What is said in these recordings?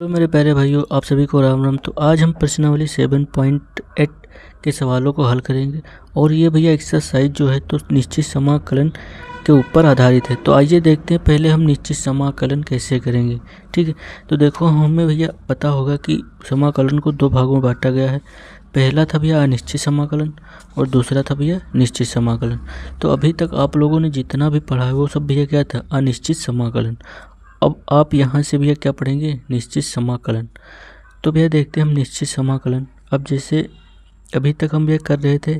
तो मेरे प्यारे भाइयों, आप सभी को राम राम। तो आज हम प्रश्नावली 7.8 के सवालों को हल करेंगे और ये भैया एक्सरसाइज जो है तो निश्चित समाकलन के ऊपर आधारित है। तो आइए देखते हैं पहले हम निश्चित समाकलन कैसे करेंगे। ठीक है, तो देखो हमें भैया पता होगा कि समाकलन को दो भागों में बांटा गया है। पहला था भैया अनिश्चित समाकलन और दूसरा था भैया निश्चित समाकलन। तो अभी तक आप लोगों ने जितना भी पढ़ा है वो सब भैया क्या था, अनिश्चित समाकलन। अब आप यहाँ से भैया क्या पढ़ेंगे, निश्चित समाकलन। तो भैया देखते हैं हम निश्चित समाकलन। अब जैसे अभी तक हम भैया कर रहे थे,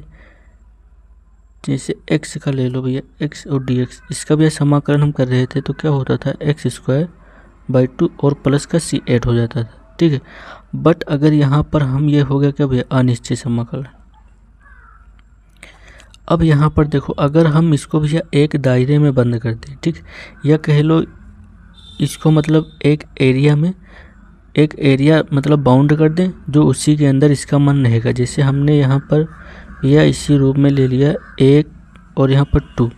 जैसे x का ले लो भैया, x और dx, इसका भैया समाकलन हम कर रहे थे तो क्या होता था, x²/2 और प्लस का c ऐड हो जाता था। ठीक है, बट अगर यहाँ पर हम ये हो गया क्या भैया, अनिश्चित समाकलन। अब यहाँ पर देखो, अगर हम इसको भैया एक दायरे में बंद कर दें, ठीक, या कह लो इसको मतलब एक एरिया मतलब बाउंड कर दें जो उसी के अंदर इसका मन रहेगा। जैसे हमने यहाँ पर या इसी रूप में ले लिया 1 और यहाँ पर 2,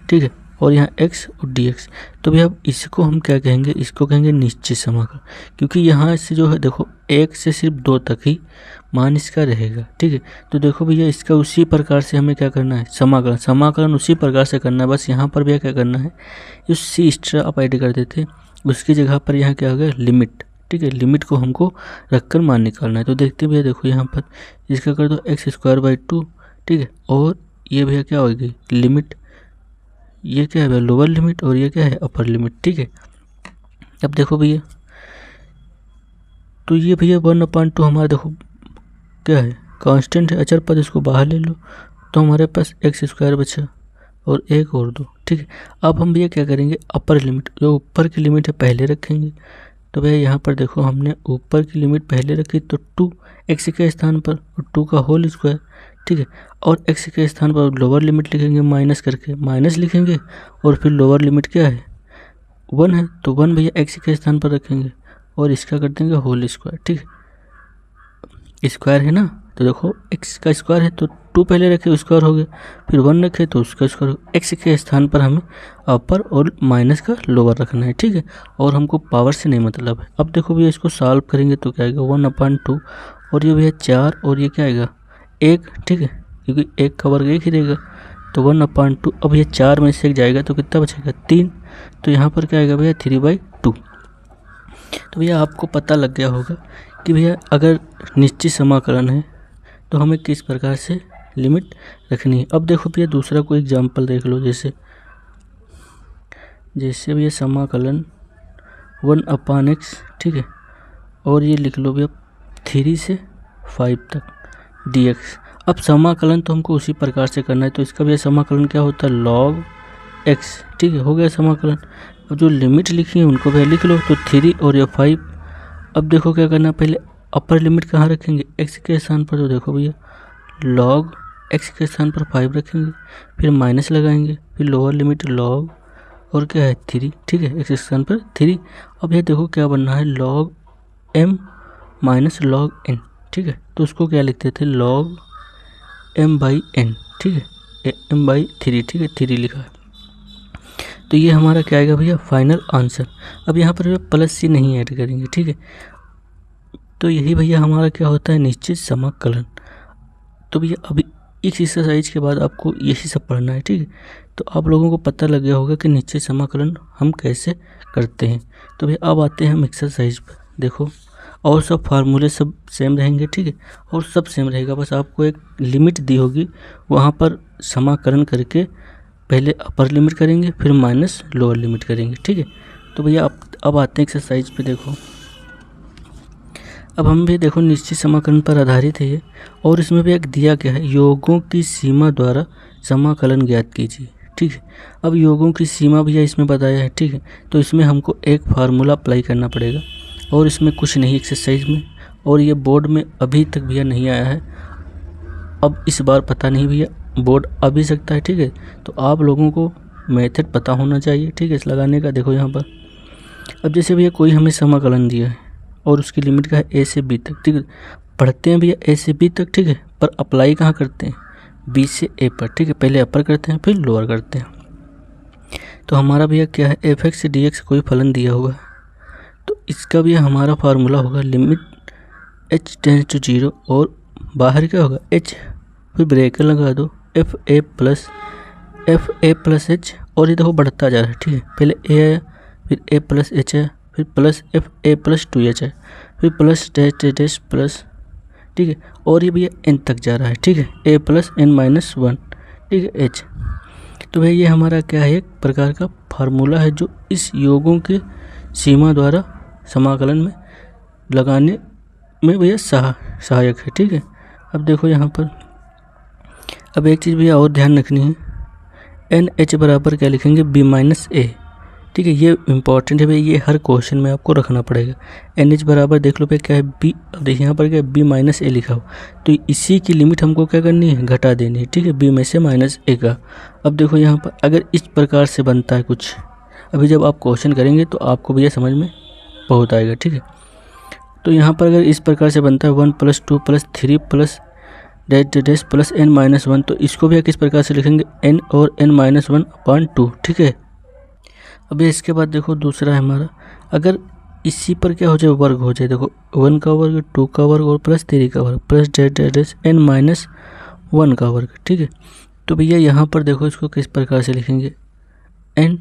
ठीक है, और यहाँ x और dx। तो भैया इसको हम क्या कहेंगे, इसको कहेंगे निश्चित समाकलन, क्योंकि यहाँ से जो है देखो 1 से सिर्फ 2 तक ही मान इसका रहेगा। ठीक है, तो देखो भैया इसका उसी प्रकार से हमें क्या करना है, समाकलन उसी प्रकार से करना है। बस यहाँ पर भैया क्या करना है, जो सी एक्स्ट्रा आप ऐड कर देते उसकी जगह पर यहाँ क्या हो गया, लिमिट। ठीक है, लिमिट को हमको रखकर मान निकालना है। तो देखते भैया देखो यहाँ पर इसका कर दो x²/2, ठीक है, और ये भैया क्या होगी, लिमिट। ये क्या है भैया, लोअर लिमिट, और ये क्या है, अपर लिमिट। ठीक है, अब देखो भैया, तो ये भैया 1/2 हमारा देखो क्या है, कांस्टेंट है, अचर पद, इसको बाहर ले लो तो हमारे पास x² बचा और 1 और 2। ठीक है, अब हम भैया क्या करेंगे, अपर लिमिट, जो ऊपर की लिमिट है पहले रखेंगे। तो भैया यहाँ पर देखो हमने ऊपर की लिमिट पहले रखी तो 2 x के स्थान पर और 2 का होल स्क्वायर। ठीक है, और x के स्थान पर लोअर लिमिट लिखेंगे, माइनस करके माइनस लिखेंगे, और फिर लोअर लिमिट क्या है, 1 है, तो 1 भैया x के स्थान पर रखेंगे और इसका कर देंगे होल स्क्वायर। ठीक है, स्क्वायर है ना, तो देखो x का स्क्वायर है तो 2 पहले रखे, स्क्वायर हो गया, फिर 1 रखे तो उसका स्क्वायर। x के स्थान पर हमें अपर और माइनस का लोअर रखना है। ठीक है, और हमको पावर से नहीं मतलब है। अब देखो भैया इसको सॉल्व करेंगे तो क्या आएगा, 1/2, और ये भैया 4, और ये क्या आएगा, 1। ठीक है, क्योंकि 1 का वर्ग 1 ही रहेगा, तो 1/2। अब ये 4 में से 1 जाएगा तो कितना बचेगा, 3। तो यहाँ पर क्या आएगा भैया, 3/2। तो भैया आपको पता लग गया होगा कि भैया अगर निश्चित समाकलन है तो हमें किस प्रकार से लिमिट रखनी है। अब देखो भैया दूसरा कोई एग्जाम्पल देख लो, जैसे भैया समाकलन 1/x, ठीक है, और ये लिख लो भैया 3 से 5 तक dx। अब समाकलन तो हमको उसी प्रकार से करना है, तो इसका भैया समाकलन क्या होता है, log x। ठीक है, हो गया समाकलन। अब जो लिमिट लिखी है उनको भैया लिख लो, तो 3 और ये 5। अब देखो क्या करना, पहले अपर लिमिट कहाँ रखेंगे, x के स्थान पर, तो देखो भैया log x के स्थान पर 5 रखेंगे, फिर माइनस लगाएंगे, फिर लोअर लिमिट log और क्या है 3। ठीक है, x के स्थान पर 3। अब ये देखो क्या बनना है, log m minus log n। ठीक है, तो उसको क्या लिखते थे, log m/n। ठीक है, m/3। ठीक है, 3 लिखा है। तो ये हमारा क्या आएगा भैया, फाइनल आंसर। अब यहाँ पर प्लस सी नहीं ऐड करेंगे। ठीक है, तो यही भैया हमारा क्या होता है, निश्चित समाकलन। तो भैया अभी इस एक्सरसाइज के बाद आपको यही सब पढ़ना है। ठीक है, तो आप लोगों को पता लग गया होगा कि निश्चित समाकलन हम कैसे करते हैं। तो भैया अब आते हैं हम एक्सरसाइज पर। देखो और सब फार्मूले सब सेम रहेंगे। ठीक है, और सब सेम रहेगा, बस आपको एक लिमिट दी होगी, वहाँ पर समाकलन करके पहले अपर लिमिट करेंगे, फिर माइनस लोअर लिमिट करेंगे। ठीक है, तो भैया अब आते हैं एक्सरसाइज पे। देखो अब हम भी देखो निश्चित समाकलन पर आधारित है ये, और इसमें भी एक दिया गया है, योगों की सीमा द्वारा समाकलन ज्ञात कीजिए। ठीक है, अब योगों की सीमा भैया इसमें बताया है। ठीक है, तो इसमें हमको एक फार्मूला अप्लाई करना पड़ेगा, और इसमें कुछ नहीं एक्सरसाइज में, और ये बोर्ड में अभी तक भैया नहीं आया है। अब इस बार पता नहीं भैया बोर्ड आ भी सकता है। ठीक है, तो आप लोगों को मेथड पता होना चाहिए। ठीक है, इस लगाने का। देखो यहाँ पर अब जैसे भैया कोई हमें समाकलन दिया है और उसकी लिमिट का है a से b तक। ठीक है, पढ़ते हैं भैया a से b तक। ठीक है, पर अप्लाई कहाँ करते हैं, b से a पर। ठीक है, पहले अपर करते हैं फिर लोअर करते हैं। तो हमारा भैया क्या है, f(x) से dx कोई फलन दिया हुआ है, तो इसका भी हमारा फार्मूला होगा लिमिट h टेंस टू 0 और बाहर क्या होगा h, फिर ब्रेकर लगा दो एफ ए प्लस h और ये देखो बढ़ता जा रहा है, ठीक है। पहले a आया, फिर a प्लस h आया, फिर plus F A plus 2h आया, फिर प्लस डैश प्लस, ठीक है। और ये भैया n तक जा रहा है, ठीक है, a प्लस n माइनस 1, ठीक है, h। तो भैया ये हमारा क्या है, एक प्रकार का फार्मूला है जो इस योगों के सीमा द्वारा समाकलन में लगाने में भैया सहायक है, ठीक है। अब देखो यहाँ पर अब एक चीज़ भैया और ध्यान रखनी है, एन एच बराबर क्या लिखेंगे बी माइनस ए, ठीक है। ये इंपॉर्टेंट है भैया, ये हर क्वेश्चन में आपको रखना पड़ेगा। एन एच बराबर देख लो भैया क्या है बी, अब देखिए यहाँ पर क्या है बी माइनस ए लिखा हो, तो इसी की लिमिट हमको क्या करनी है, घटा देनी है, ठीक है, बी में से माइनस ए का। अब देखो यहाँ पर अगर इस प्रकार से बनता है कुछ, अभी जब आप क्वेश्चन करेंगे तो आपको भैया समझ में बहुत आएगा, ठीक है। तो यहाँ पर अगर इस प्रकार से बनता है 1 + 2 + 3 plus dash plus n minus 1, तो इसको भी किस प्रकार से लिखेंगे n और n माइनस 1/2, ठीक है। अभी इसके बाद देखो दूसरा है हमारा, अगर इसी पर क्या हो जाए वर्ग हो जाए, देखो 1 का वर्ग 2 का वर्ग और प्लस 3 का वर्ग प्लस डैश n माइनस 1 का वर्ग, ठीक है। तो भैया यहाँ पर देखो इसको किस प्रकार से लिखेंगे n,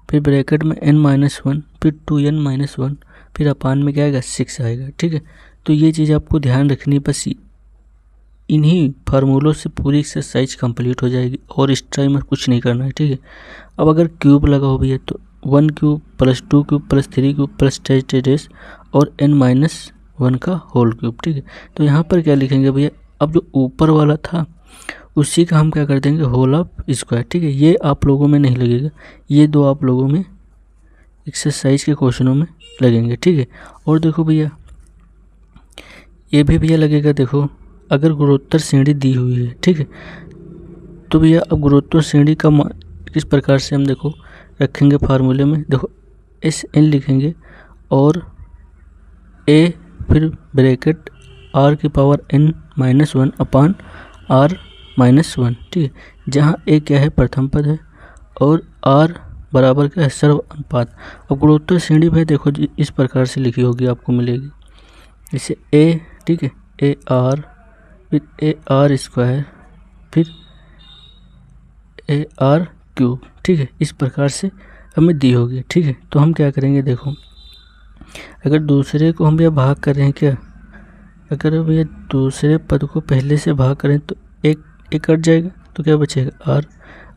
फिर ब्रैकेट में n माइनस 1, फिर 2n माइनस 1, फिर अपान में क्या आएगा 6 आएगा, ठीक है। तो ये चीज़ आपको ध्यान रखनी है, बस इन्हीं फार्मूलों से पूरी एक्सरसाइज कंप्लीट हो जाएगी और इस टाइम में कुछ नहीं करना है, ठीक है। अब अगर क्यूब लगा हो भैया तो 1 cube plus 2 cube plus 3 cube plus dash और n माइनस 1 का होल क्यूब, ठीक है। तो यहाँ पर क्या लिखेंगे भैया, अब जो ऊपर वाला था उसी का हम क्या कर देंगे होल ऑफ स्क्वायर, ठीक है। ये आप लोगों में नहीं लगेगा, ये दो आप लोगों में एक्सरसाइज के क्वेश्चनों में लगेंगे, ठीक है। और देखो भैया ये भी भैया लगेगा, देखो अगर गुणोत्तर श्रेणी दी हुई है, ठीक है, तो भैया अब गुणोत्तर श्रेणी का किस प्रकार से हम देखो रखेंगे फार्मूले में, देखो एस एन लिखेंगे और ए फिर ब्रैकेट r की पावर n माइनस 1 अपान r माइनस 1, ठीक है। जहाँ a क्या है प्रथम पद है और r बराबर क्या है सर्व अनुपात। अब गुणोत्तर श्रेणी भाई देखो इस प्रकार से लिखी होगी, आपको मिलेगी जैसे a, ठीक है, ए आर फिर ए आर स्क्वायर फिर ए आर क्यूब, ठीक है, इस प्रकार से हमें दी होगी, ठीक है। तो हम क्या करेंगे, देखो अगर दूसरे को हम भैया भाग कर रहे हैं क्या, अगर भैया दूसरे पद को पहले से भाग करें तो एक कट जाएगा, तो क्या बचेगा आर।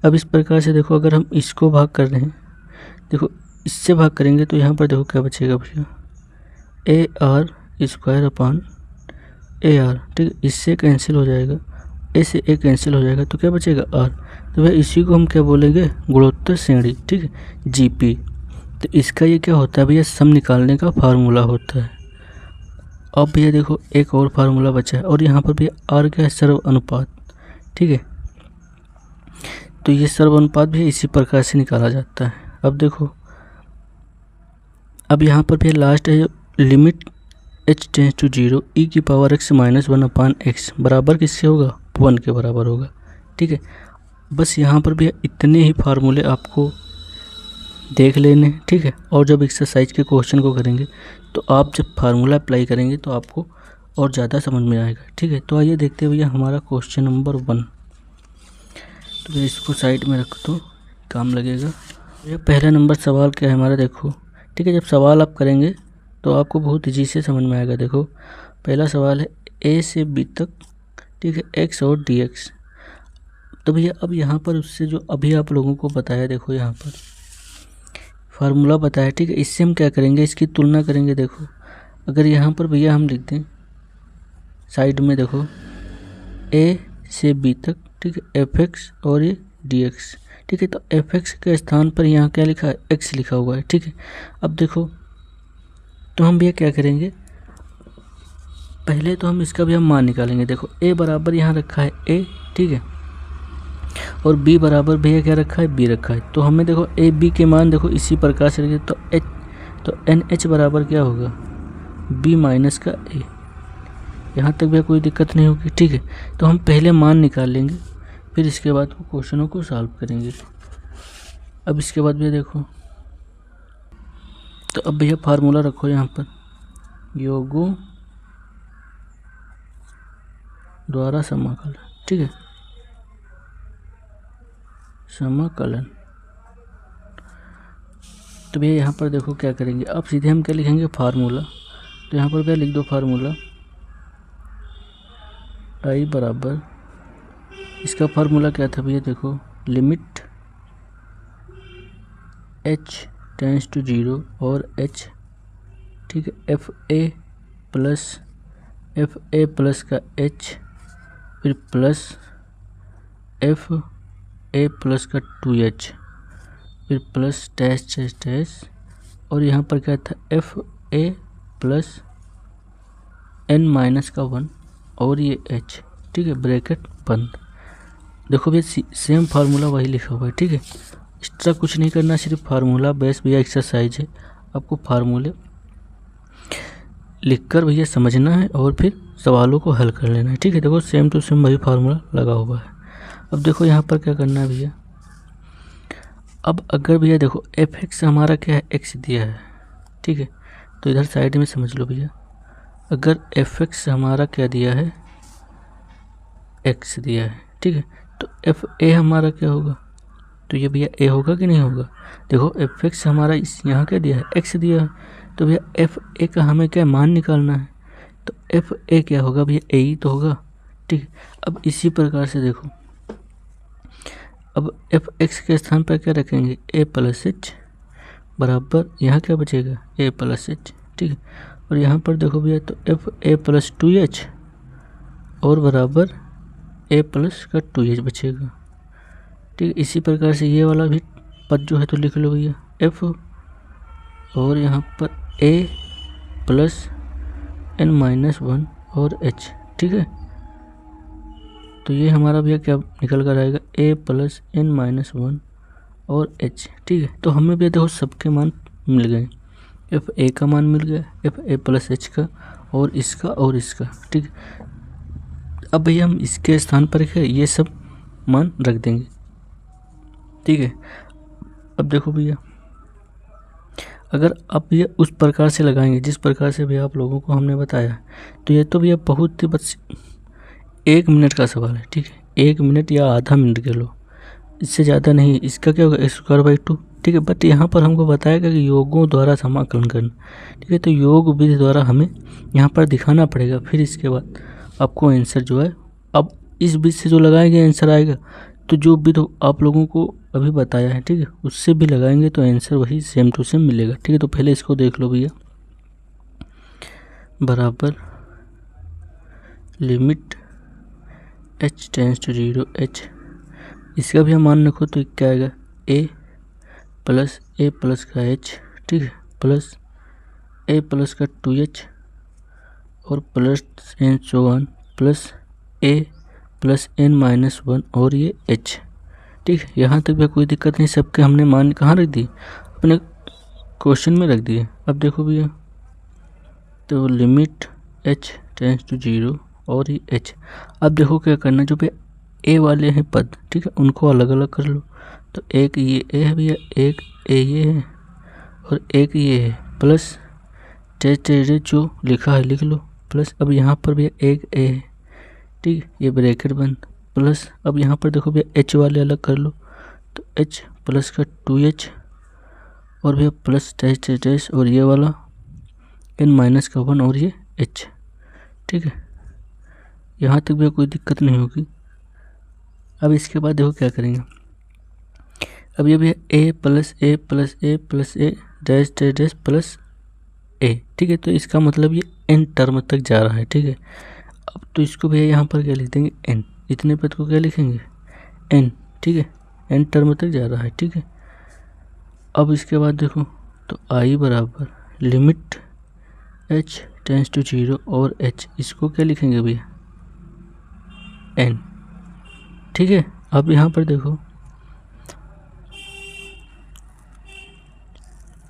अब इस प्रकार से देखो अगर हम इसको भाग कर रहे हैं, देखो इससे भाग करेंगे तो यहाँ पर देखो क्या बचेगा भैया A R square upon A R, ठीक है, इससे कैंसिल हो जाएगा, ए से ए कैंसिल हो जाएगा, तो क्या बचेगा आर। तो भैया इसी को हम क्या बोलेंगे गुणोत्तर श्रेणी, ठीक है, जीपी। तो इसका ये क्या होता है भैया सम निकालने का फार्मूला होता है। अब भैया देखो एक और फार्मूला बचा है और यहाँ पर भैया आर क्या है सर्व अनुपात, ठीक है। तो ये सर्व अनुपात भी इसी प्रकार से निकाला जाता है। अब देखो अब यहाँ पर भैया लास्ट है limit h tends to 0 e की power x minus 1 upon x बराबर किससे होगा 1 के बराबर होगा, ठीक है। बस यहाँ पर भी इतने ही फार्मूले आपको देख लेने, ठीक है। और जब एक्सरसाइज के क्वेश्चन को करेंगे तो आप जब फार्मूला अप्लाई करेंगे तो आपको और ज़्यादा समझ में आएगा, ठीक है। तो आइए देखते हैं भैया हमारा क्वेश्चन नंबर 1। तो भैया इसको साइड में रख दो, काम लगेगा। भैया पहला नंबर सवाल क्या है हमारा, देखो, ठीक है। जब सवाल आप करेंगे तो आपको बहुत ईजी से समझ में आएगा। देखो पहला सवाल है a से b तक, ठीक है, x और dx। तो भैया अब यहाँ पर उससे जो अभी आप लोगों को बताया, देखो यहाँ पर फार्मूला बताया, ठीक है, इससे हम क्या करेंगे इसकी तुलना करेंगे। देखो अगर यहाँ पर भैया हम लिख दें साइड में, देखो a से b तक, ठीक है, fx और ये dx, ठीक है। तो fx के स्थान पर यहाँ क्या लिखा है x लिखा हुआ है, ठीक है। अब देखो तो हम भैया क्या करेंगे, पहले तो हम इसका भी हम मान निकालेंगे। देखो a बराबर यहाँ रखा है a, ठीक है, और b बराबर भैया क्या रखा है b रखा है। तो हमें देखो a b के मान देखो इसी प्रकार से रखें तो एन एच बराबर क्या होगा b माइनस का a। यहाँ तक भैया कोई दिक्कत नहीं होगी, ठीक है। तो हम पहले मान निकाल लेंगे, फिर इसके बाद क्वेश्चनों को सॉल्व करेंगे। अब इसके बाद भैया देखो तो अब भैया फार्मूला रखो यहाँ पर, योगों द्वारा समाकलन, ठीक है, समाकलन। तो भैया यहाँ पर देखो क्या करेंगे, अब सीधे हम क्या लिखेंगे, फार्मूला। तो यहाँ पर भैया लिख दो फार्मूला, आई बराबर, इसका फार्मूला क्या था भैया, देखो लिमिट h टेंस टू 0 और h, ठीक है, एफ ए प्लस का h, फिर प्लस एफ ए प्लस का 2h, फिर प्लस डैश, और यहाँ पर क्या था, F A plus n minus का 1 और ये h, ठीक है, ब्रैकेट बंद। देखो भैया सेम फार्मूला वही लिखा हुआ है, ठीक है, एक्स्ट्रा कुछ नहीं करना, सिर्फ फार्मूला बेस भैया एक्सरसाइज है, आपको फार्मूले लिखकर भैया समझना है और फिर सवालों को हल कर लेना है, ठीक है। देखो सेम टू सेम वही फार्मूला लगा हुआ है। अब देखो यहाँ पर क्या करना है भैया, अब अगर भैया देखो एफ एक्स हमारा क्या है, एक्स दिया है, ठीक है, तो इधर साइड में समझ लो भैया, अगर एफ एक्स हमारा क्या दिया है, एक्स दिया है, ठीक है, तो एफ ए हमारा क्या होगा, तो ये भैया ए होगा कि नहीं होगा। देखो एफ एक्स हमारा इस यहाँ क्या दिया है, एक्स दिया है, तो भैया एफ ए का हमें क्या मान निकालना है, तो एफ ए क्या होगा भैया, ए ही तो होगा, ठीक है। अब इसी प्रकार से देखो, अब एफ एक्स के स्थान पर क्या रखेंगे, ए प्लस एच बराबर, यहाँ क्या बचेगा, ए प्लस एच, ठीक है, और यहाँ पर देखो भैया तो एफ ए प्लस 2h और बराबर ए प्लस का 2h बचेगा, ठीक है। इसी प्रकार से ये वाला भी पद जो है तो लिख लो भैया, एफ और यहाँ पर ए प्लस n माइनस 1 और h, ठीक है, तो ये हमारा भैया क्या निकल कर आएगा, a प्लस n माइनस 1 और h, ठीक है। तो हमें भैया देखो सबके मान मिल गए, एफ ए का मान मिल गया, एफ ए प्लस एच का और इसका, ठीक है। अब भैया हम इसके स्थान पर ये सब मान रख देंगे, ठीक है। अब देखो भैया, अगर आप भैया उस प्रकार से लगाएंगे जिस प्रकार से भैया आप लोगों को हमने बताया, तो ये तो भैया बहुत ही बस 1 मिनट का सवाल है, ठीक है, 1 मिनट या आधा मिनट के लो, इससे ज़्यादा नहीं। इसका क्या होगा, x²/2, ठीक है। बट यहाँ पर हमको बताएगा कि योगों द्वारा समाकलन करना, ठीक है, तो योग विधि द्वारा हमें यहाँ पर दिखाना पड़ेगा, फिर इसके बाद आपको आंसर जो है, अब इस विधि से जो लगाएंगे आंसर आएगा, तो जो विधि आप लोगों को अभी बताया है, ठीक है, उससे भी लगाएंगे तो आंसर वही सेम टू सेम मिलेगा, ठीक है। तो पहले इसको देख लो भैया, बराबर limit h tends to 0 h, इसका भी हम मान रखो तो क्या आएगा, ए प्लस का h, ठीक है, प्लस ए प्लस का 2h और plus n so 1 plus A plus n minus 1 और ये h, ठीक है। यहाँ तक भी कोई दिक्कत नहीं, सबके हमने मान कहाँ रख दिए, अपने क्वेश्चन में रख दिए। अब देखो भैया, तो लिमिट h टेंस टू 0 और ये h, अब देखो क्या करना, जो भैया ए वाले हैं पद, ठीक है, उनको अलग अलग कर लो। तो एक ये ए है भैया, एक ए ये है और एक ये है, प्लस टेरे जो लिखा है लिख लो, प्लस अब यहाँ पर भैया एक ए है, ठीक है, ये ब्रैकेट बंद, प्लस अब यहाँ पर देखो भैया एच वाले अलग कर लो, तो एच प्लस का 2h और भैया प्लस डैश और ये वाला n माइनस का 1 और ये h, ठीक है। यहाँ तक भैया कोई दिक्कत नहीं होगी। अब इसके बाद देखो क्या करेंगे, अब ये भैया a plus A plus A plus A dash plus A, ठीक है, तो इसका मतलब ये n टर्म तक जा रहा है, ठीक है। अब तो इसको भैया यहाँ पर क्या लिख देंगे, n, इतने पद को क्या लिखेंगे, n, ठीक है, n टर्म तक जा रहा है, ठीक है। अब इसके बाद देखो, तो i बराबर लिमिट h टेंस टू 0 और h, इसको क्या लिखेंगे भैया, n, ठीक है। अब यहाँ पर देखो,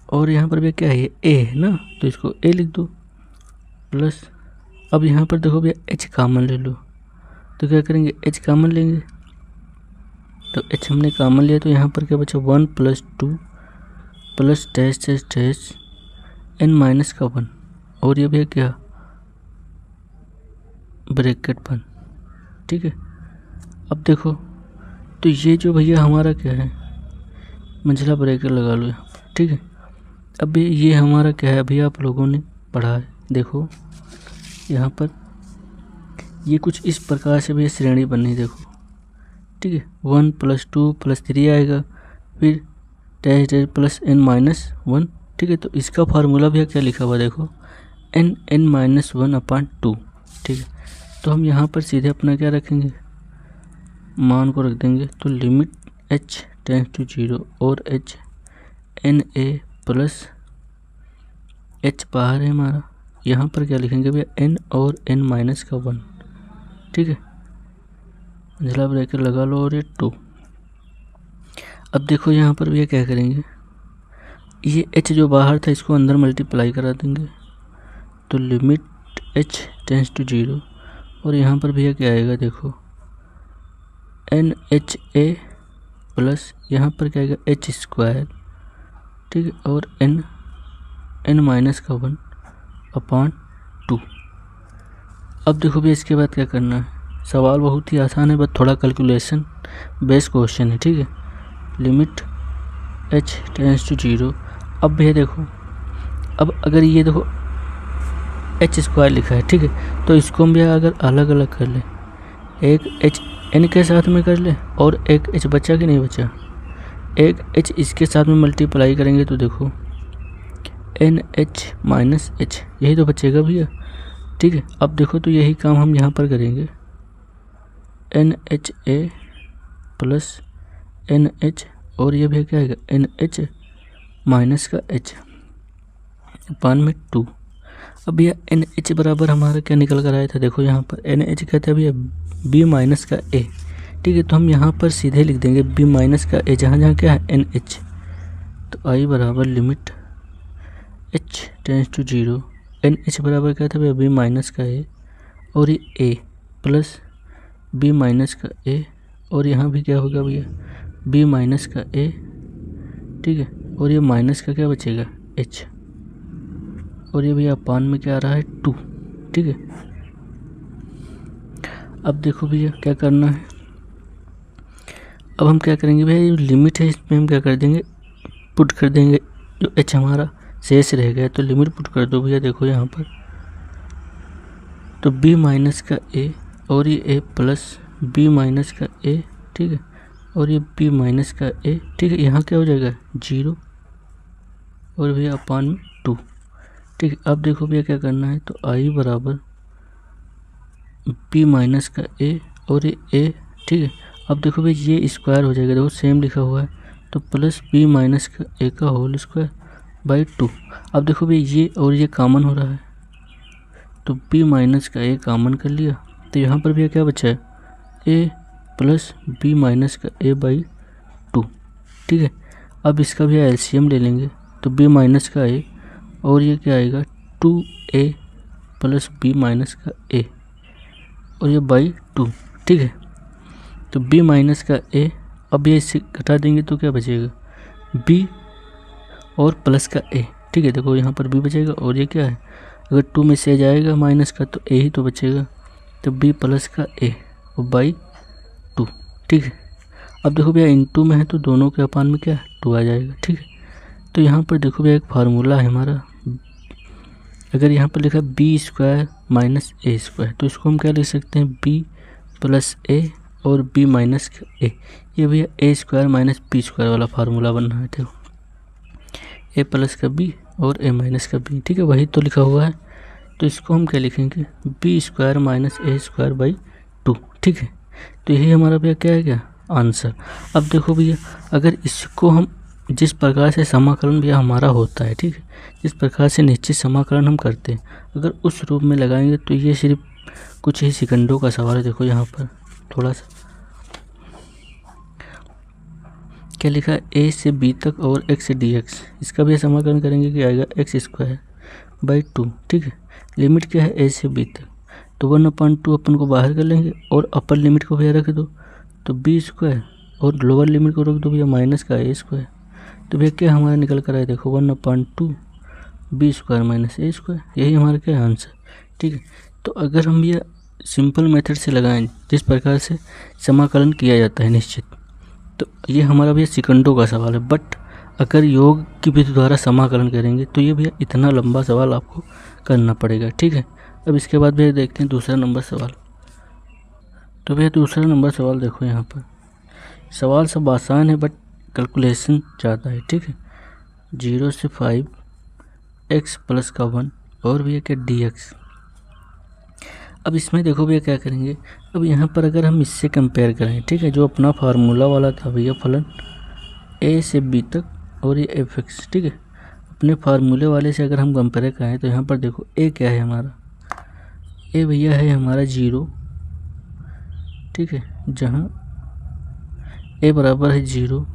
और यहाँ पर भी क्या है, ए है ना, तो इसको ए लिख दो, प्लस अब यहाँ पर देखो भैया h कॉमन ले लो, तो क्या करेंगे, h कॉमन लेंगे, तो h हमने कॉमन लिया, तो यहाँ पर क्या बचा 1 + 2 प्लस डैश n माइनस का 1 और ये भैया क्या ब्रैकेट 1, ठीक है। अब देखो तो ये जो भैया हमारा क्या है मंझला ब्रैकेट लगा लो यहाँ पर, ठीक है। अब ये हमारा क्या है अभी आप लोगों ने पढ़ा है, देखो यहाँ पर ये कुछ इस प्रकार से भैया श्रेणी बननी, देखो ठीक है। 1 + 2 + 3 आएगा, फिर dash dash plus n minus 1, ठीक है। तो इसका फार्मूला भैया क्या लिखा हुआ देखो n माइनस 1/2, ठीक है। तो हम यहाँ पर सीधे अपना क्या रखेंगे मान को रख देंगे, तो लिमिट h टेंड्स टू 0 और h na प्लस h बाहर है हमारा, यहाँ पर क्या लिखेंगे भैया n और n माइनस का 1, ठीक है। मंझला ब्रैकेट लगा लो और ये 2। अब देखो यहाँ पर भैया क्या करेंगे, ये h जो बाहर था इसको अंदर मल्टीप्लाई करा देंगे, तो लिमिट h टेंड्स टू 0 और यहाँ पर भैया क्या आएगा देखो NHA प्लस यहाँ पर क्या आएगा h², ठीक है, और n माइनस का 1/2। अब देखो भैया इसके बाद क्या करना है, सवाल बहुत ही आसान है, बस थोड़ा कैलकुलेशन बेस्ड क्वेश्चन है, ठीक है। Limit h tends to 0। अब भैया देखो अब अगर ये देखो h² लिखा है, ठीक है, तो इसको हम भैया अगर अलग अलग कर ले, एक h n के साथ में कर ले और एक h बचा कि नहीं बचा, एक h इसके साथ में मल्टीप्लाई करेंगे तो देखो NH माइनस h यही तो बचेगा भैया, ठीक है। अब देखो तो यही काम हम यहाँ पर करेंगे NHA प्लस NH और ये भी क्या आएगा NH माइनस का h पान में 2। अब भैया NH बराबर हमारा क्या निकल कर आया था, देखो यहाँ पर NH कहते हैं भैया B माइनस का A, ठीक है। तो हम यहाँ पर सीधे लिख देंगे B माइनस का A, जहाँ जहाँ क्या है NH, तो I बराबर limit h tends to 0, NH बराबर क्या था भैया B माइनस का A और ये A प्लस B माइनस का A और यहाँ भी क्या होगा भैया B माइनस का A, ठीक है, और ये माइनस का क्या बचेगा h और ये भैया पान में क्या आ रहा है 2, ठीक है। अब देखो भैया क्या करना है, अब हम क्या करेंगे भैया ये लिमिट है इसमें हम क्या कर देंगे पुट कर देंगे, जो h हमारा शेष रह गया तो लिमिट पुट कर दो भैया, देखो यहाँ पर तो b माइनस का a और ये a प्लस b माइनस का a, ठीक है, और ये b माइनस का a, ठीक है। यहाँ क्या हो जाएगा 0 और भैया अपान में 2, ठीक है। अब देखो भैया क्या करना है, तो I बराबर b माइनस का a और ये a, ठीक है। अब देखो भैया ये स्क्वायर हो जाएगा, देखो सेम लिखा हुआ है, तो प्लस b माइनस का a का होल स्क्वायर बाई 2। अब देखो भैया ये और ये कॉमन हो रहा है, तो b माइनस का a कॉमन कर लिया, तो यहाँ पर भैया क्या बचा है a प्लस b माइनस का a बाई 2, ठीक है। अब इसका भैया एलसीएम ले लेंगे, तो b माइनस का a और ये क्या आएगा 2a प्लस b माइनस का a और ये बाई 2, ठीक है। तो b माइनस का a, अब ये इससे घटा देंगे तो क्या बचेगा b और प्लस का a, ठीक है। देखो यहाँ पर b बचेगा और ये क्या है अगर 2 में से जाएगा माइनस का तो a ही तो बचेगा, तो b प्लस का a और बाई 2, ठीक है। अब देखो भैया इनटू में है तो दोनों के अपान में क्या है 2 आ जाएगा, ठीक है। तो यहाँ पर देखो भैया एक फार्मूला है हमारा, अगर यहाँ पर लिखा b² माइनस a², तो इसको हम क्या लिख सकते हैं b प्लस a और b माइनस a, ये भैया a² माइनस b² वाला फार्मूला बन रहा है, देखो a प्लस का b और a माइनस का b, ठीक है, वही तो लिखा हुआ है। तो इसको हम क्या लिखेंगे b² माइनस a² बाई 2, ठीक है। तो यही हमारा भैया क्या है क्या आंसर। अब देखो भैया अगर इसको हम जिस प्रकार से समाकलन भैया हमारा होता है, ठीक है, जिस प्रकार से निश्चित समाकलन हम करते हैं, अगर उस रूप में लगाएंगे तो ये सिर्फ कुछ ही सेकंडों का सवाल है। देखो यहाँ पर थोड़ा सा क्या लिखा है a से b तक और x से dx, इसका भी समाकलन करेंगे कि आएगा x² बाई 2, ठीक है। लिमिट क्या है a से b तक, तो 1/2 अपन को बाहर कर लेंगे और अपर लिमिट को भैया रख दो, तो b² और लोअर लिमिट को रख दो भैया माइनस का a², तो भैया क्या हमारा निकल कर आया देखो 1/2 बी स्क्वायर माइनस ए स्क्वायर, यही हमारा क्या आंसर। ठीक है, तो अगर हम ये सिंपल मेथड से लगाएं जिस प्रकार से समाकलन किया जाता है निश्चित, तो ये हमारा भैया सेकंडों का सवाल है। बट अगर योग की विधि द्वारा समाकलन करेंगे तो ये भैया इतना लंबा सवाल आपको करना पड़ेगा। ठीक है, अब इसके बाद भैया देखते हैं दूसरा नंबर सवाल। तो भैया दूसरा नंबर सवाल देखो, यहाँ पर सवाल सब आसान है बट कैलकुलेशन ज़्यादा है। ठीक है, 0 से 5 x प्लस का 1 और भैया क्या dx। अब इसमें देखो भैया क्या करेंगे, अब यहाँ पर अगर हम इससे कंपेयर करें, ठीक है, जो अपना फार्मूला वाला था भैया फलन a से b तक और ये fx, ठीक है, अपने फार्मूले वाले से अगर हम कंपेयर करें तो यहाँ पर देखो a क्या है हमारा, a भैया है हमारा 0, ठीक है, जहाँ a बराबर है 0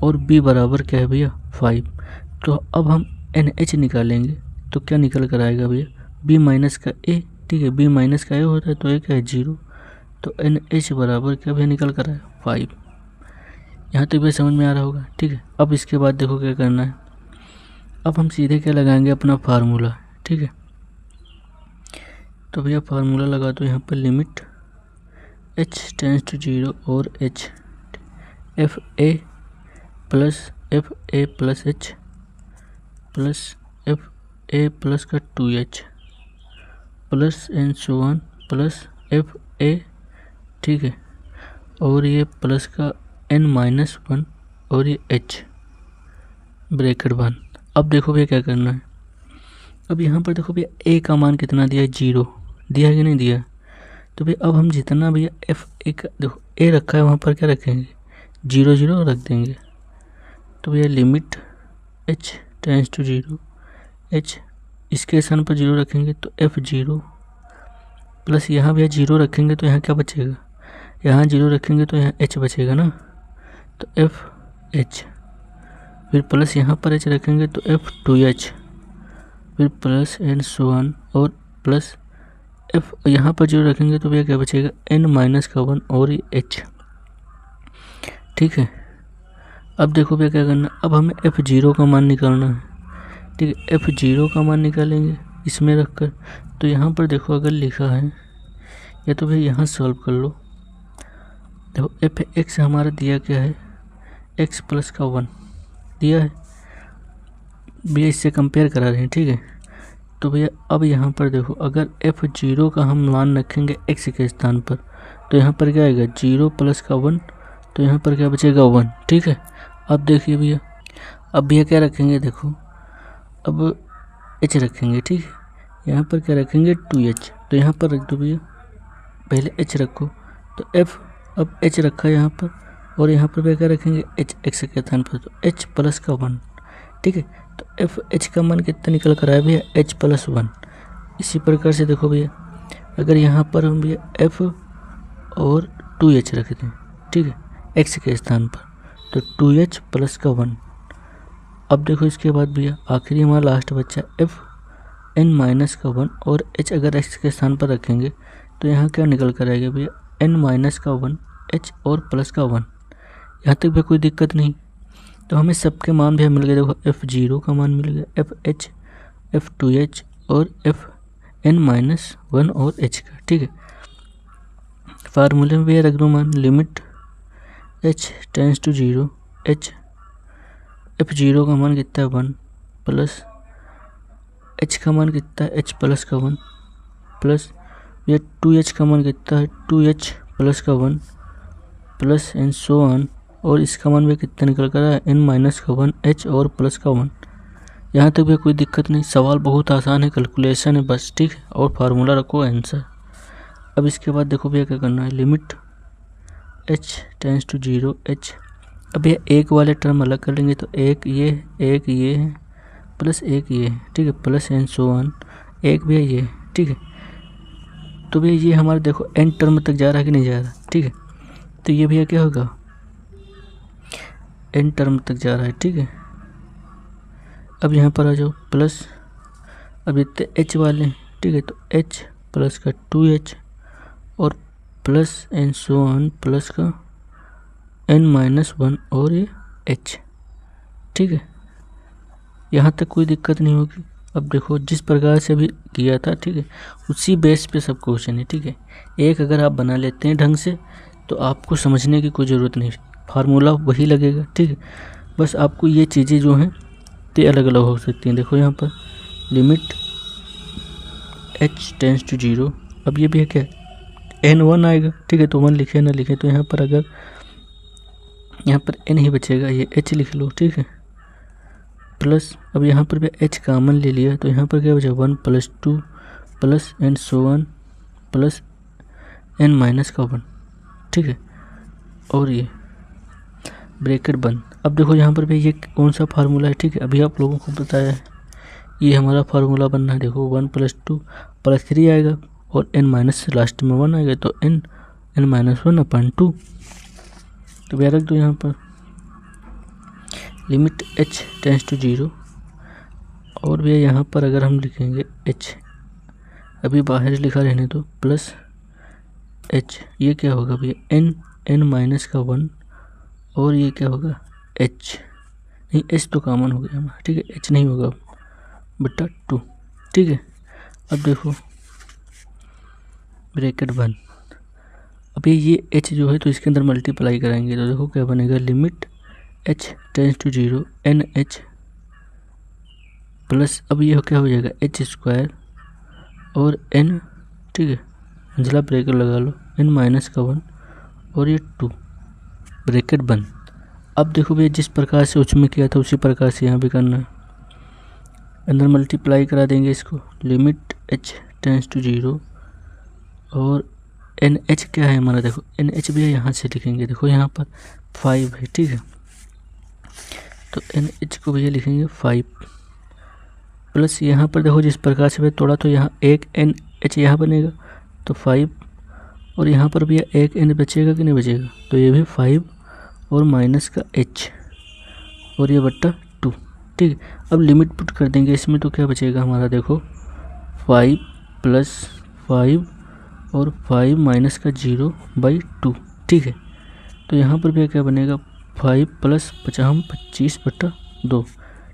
और b बराबर क्या है भैया 5। तो अब हम NH निकालेंगे तो क्या निकल कर आएगा भैया, b माइनस का a, ठीक है, b माइनस का a होता है तो a क्या है 0, तो NH बराबर क्या भैया निकल कर आएगा 5। यहाँ तक भैया समझ में आ रहा होगा। ठीक है, अब इसके बाद देखो क्या करना है, अब हम सीधे क्या लगाएंगे अपना फार्मूला। ठीक है, तो भैया फार्मूला लगा दो यहाँ पर लिमिट h टेंड्स टू 0 और h f a plus h plus f a plus का 2h plus and so on plus f a, ठीक है, और ये प्लस का n-1 और ये h ब्रैकेट बंद। अब देखो भैया क्या करना है, अब यहाँ पर देखो भैया a का मान कितना दिया है, 0 दिया है कि नहीं दिया। तो भैया अब हम जितना भैया f a का देखो a रखा है वहाँ पर क्या रखेंगे 0 0 रख देंगे। तो भैया limit h tends to 0 h, इसके स्थान पर 0 रखेंगे तो f0 प्लस यहाँ भैया 0 रखेंगे तो यहाँ क्या बचेगा, यहाँ 0 रखेंगे तो यहाँ h बचेगा ना, तो f फिर प्लस यहाँ पर h रखेंगे तो f2h फिर प्लस एंड सो ऑन और प्लस f यहाँ पर 0 रखेंगे तो भैया क्या बचेगा n-1 और ये h। ठीक है, अब देखो भैया क्या करना, अब हमें f0 का मान निकालना है। ठीक है, f0 का मान निकालेंगे इसमें रखकर। तो यहाँ पर देखो अगर लिखा है या तो भैया यहाँ सॉल्व कर लो। देखो f(x) हमारा दिया क्या है x प्लस का 1 दिया है भैया, इससे कंपेयर करा रहे हैं। ठीक है, तो भैया अब यहाँ पर देखो अगर f0 का हम मान रखेंगे x के स्थान पर तो यहाँ पर क्या आएगा 0 प्लस का 1, तो यहाँ पर क्या बचेगा 1। ठीक है, अब देखिए भैया, अब भैया क्या रखेंगे, देखो अब h रखेंगे। ठीक है, यहाँ पर क्या रखेंगे 2h, तो यहाँ पर रख दो भैया, पहले h रखो तो f, अब h रखा है यहाँ पर और यहाँ पर भैया क्या रखेंगे h x के स्थान पर, तो h प्लस का 1। ठीक है, तो एफ एच का मान कितना निकल कर आया भैया h प्लस 1। इसी प्रकार से देखो भैया अगर यहाँ पर हम भैया f और 2h रख दें, ठीक है, x के स्थान पर, तो 2h प्लस का 1। अब देखो इसके बाद भैया आखिरी हमारा लास्ट बच्चा f n-1 और h अगर x के स्थान पर रखेंगे तो यहाँ क्या निकल कर आएगा भैया n-1 h और प्लस का 1। यहाँ तक भी कोई दिक्कत नहीं। तो हमें सबके मान भी मिल गए, देखो f0 का मान मिल गया, f(h), f2h और fn-1 और h का। ठीक है, फार्मूले में भी रख दो मान limit h tends to 0 h, f0 का मान कितना है 1 प्लस h का मान कितना है h प्लस का 1 प्लस ये 2h का मान कितना है 2h प्लस का 1 प्लस एंड सो ऑन, और इसका मान भी कितना निकल कर है n-1 h और प्लस का 1। यहाँ तक भी कोई दिक्कत नहीं, सवाल बहुत आसान है, कैलकुलेशन है बस। ठीक है, और फार्मूला रखो आंसर। अब इसके बाद देखो भैया क्या करना है, limit h tends to 0 h। अब भैया एक वाले टर्म अलग कर लेंगे, तो एक ये है प्लस एक ये है, ठीक है, प्लस एंड सो ऑन, एक भैया ये, ठीक है। तो भैया ये हमारा देखो n टर्म तक जा रहा है कि नहीं जा रहा, ठीक है, तो ये भैया क्या होगा n टर्म तक जा रहा है। ठीक है, अब यहाँ पर आ जाओ प्लस, अब इतने h वाले, ठीक है, तो h प्लस का 2h और plus and so on plus का n-1 और ये h। ठीक है, यहाँ तक कोई दिक्कत नहीं होगी। अब देखो जिस प्रकार से अभी किया था, ठीक है, उसी बेस पे सब क्वेश्चन है, ठीक है। एक अगर आप बना लेते हैं ढंग से तो आपको समझने की कोई ज़रूरत नहीं, फार्मूला वही लगेगा, ठीक है। बस आपको ये चीज़ें जो हैं ये अलग अलग हो सकती हैं। देखो यहाँ पर लिमिट h टेंस टू 0, अब ये भी है क्या, n1 आएगा, ठीक है। तो 1 लिखे ना लिखे, तो यहाँ पर अगर यहाँ पर n ही बचेगा, ये h लिख लो, ठीक है, प्लस अब यहाँ पर भी h कॉमन ले लिया, तो यहाँ पर क्या बचा 1 + 2 plus and so one plus n minus का 1, ठीक है, और ये ब्रैकेट बंद। अब देखो यहाँ पर भी ये कौन सा फार्मूला है, ठीक है, अभी आप लोगों को बताया है, ये हमारा फार्मूला बनना है। देखो 1 + 2 + 3 आएगा और n माइनस लास्ट में 1 आएगा, तो n -1/2। तो भैया रख दो यहाँ पर लिमिट h टेंस टू 0, और भैया यहाँ पर अगर हम लिखेंगे h, अभी बाहर लिखा रहने दो, प्लस h, ये क्या होगा भैया n माइनस का 1, और ये क्या होगा h, नहीं h तो कॉमन हो गया हमारा, ठीक है, h नहीं होगा बटा 2, ठीक है। अब देखो ब्रैकेट बंद, अब ये h जो है तो इसके अंदर मल्टीप्लाई कराएंगे, तो देखो क्या बनेगा, limit h tends to 0 NH plus, अब ये क्या हो जाएगा h² और n, ठीक है, मंझला ब्रैकेट लगा लो, n माइनस का 1 और ये 2, ब्रैकेट बंद। अब देखो भैया जिस प्रकार से उसमें किया था उसी प्रकार से यहाँ भी करना है, अंदर मल्टीप्लाई करा देंगे इसको, लिमिट h टेंस टू 0 और NH क्या है हमारा, देखो NH भी यहाँ से लिखेंगे, देखो यहाँ पर 5 है, ठीक है, तो NH को भैया लिखेंगे 5 प्लस यहाँ पर देखो जिस प्रकार से तोड़ा तो यहाँ एक NH यहाँ बनेगा, तो 5 और यहाँ पर भैया एक n बचेगा कि नहीं बचेगा, तो ये भी 5 और माइनस का h और ये बट्टा 2, ठीक है। अब लिमिट पुट कर देंगे इसमें, तो क्या बचेगा हमारा, देखो 5 + 5 और 5 माइनस का 0/2, ठीक है। तो यहाँ पर भी क्या बनेगा 5 + 50 25/2,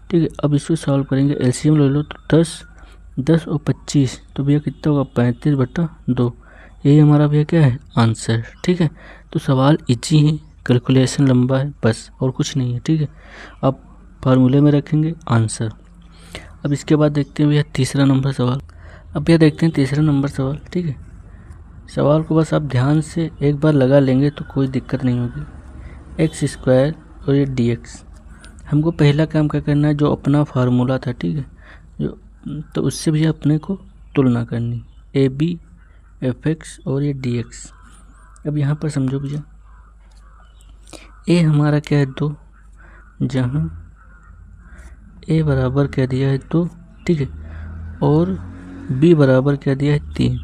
ठीक है। अब इसको सॉल्व करेंगे, एलसीएम ले लो, तो 10 और 25, तो भैया कितना होगा 35/2, यही हमारा भैया क्या है आंसर, ठीक है। तो सवाल इजी है, कैलकुलेशन लंबा है बस, और कुछ नहीं है, ठीक है। अब फार्मूले में रखेंगे आंसर। अब इसके बाद देखते हैं भैया तीसरा नंबर सवाल। अब भैया देखते हैं तीसरा नंबर सवाल, ठीक है। सवाल को बस आप ध्यान से एक बार लगा लेंगे तो कोई दिक्कत नहीं होगी। x² और ये dx, हमको पहला काम क्या करना है, जो अपना फार्मूला था, ठीक है, जो तो उससे भी अपने को तुलना करनी, AB fx और ये dx। अब यहाँ पर समझो भैया a हमारा क्या है 2, जहाँ a बराबर क्या दिया है 2, ठीक है, और b बराबर क्या दिया है 3,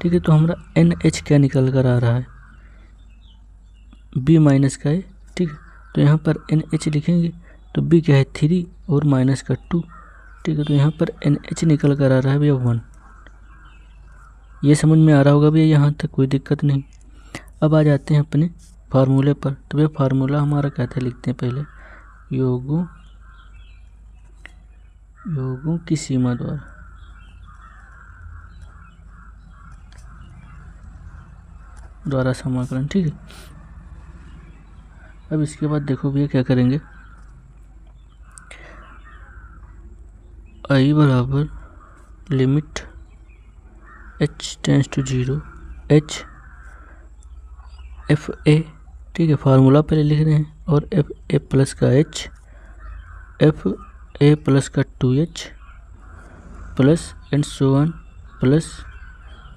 ठीक है। तो हमारा NH क्या निकल कर आ रहा है, b माइनस का है, ठीक है। तो यहाँ पर NH लिखेंगे तो b क्या है 3 और माइनस का 2, ठीक है। तो यहाँ पर NH निकल कर आ रहा है भैया 1। ये समझ में आ रहा होगा भैया, यहाँ तक कोई दिक्कत नहीं। अब आ जाते हैं अपने फार्मूले पर। तो भैया फार्मूला हमारा क्या था, लिखते हैं पहले, योगों की सीमा द्वारा समाकलन, ठीक है। अब इसके बाद देखो भैया क्या करेंगे, i बराबर limit h tends to 0 h fa, ठीक है, फार्मूला पहले लिख रहे हैं, और fa प्लस का h fa प्लस का 2h plus and so one plus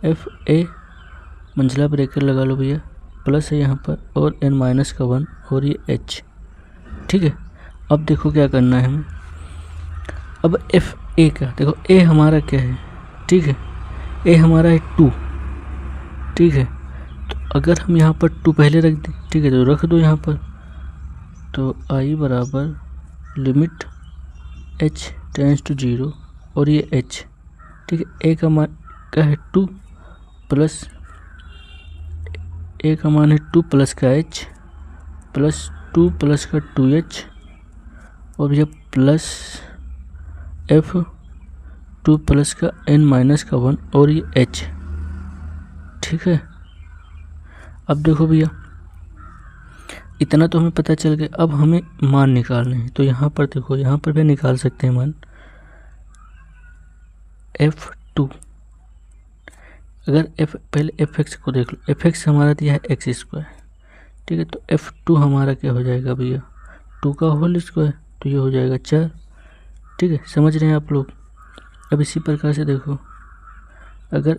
fa मंझला ब्रैकेट लगा लो भैया, प्लस है यहाँ पर, और n माइनस का 1 और ये h, ठीक है। अब देखो क्या करना है हमें, अब fa का देखो, a हमारा क्या है, ठीक है, a हमारा है 2, ठीक है। तो अगर हम यहाँ पर 2 पहले रख दें, ठीक है, तो रख दो यहाँ पर, तो i बराबर लिमिट h टेंस टू 0 और ये h, ठीक है। a का मान का है 2 प्लस a का मान है 2 प्लस का h प्लस 2 प्लस का 2h और ये प्लस f टू प्लस का n माइनस का 1 और ये h, ठीक है। अब देखो भैया इतना तो हमें पता चल गया, अब हमें मान निकालने हैं। तो यहाँ पर देखो, यहाँ पर भी निकाल सकते हैं मान f2। अगर पहले fx को देख लो, fx हमारा दिया है x स्क्वायर, ठीक है। तो f2 हमारा क्या हो जाएगा भैया, 2 का होल स्क्वायर, तो ये हो जाएगा 4, ठीक है। समझ रहे हैं आप लोग। अब इसी प्रकार से देखो, अगर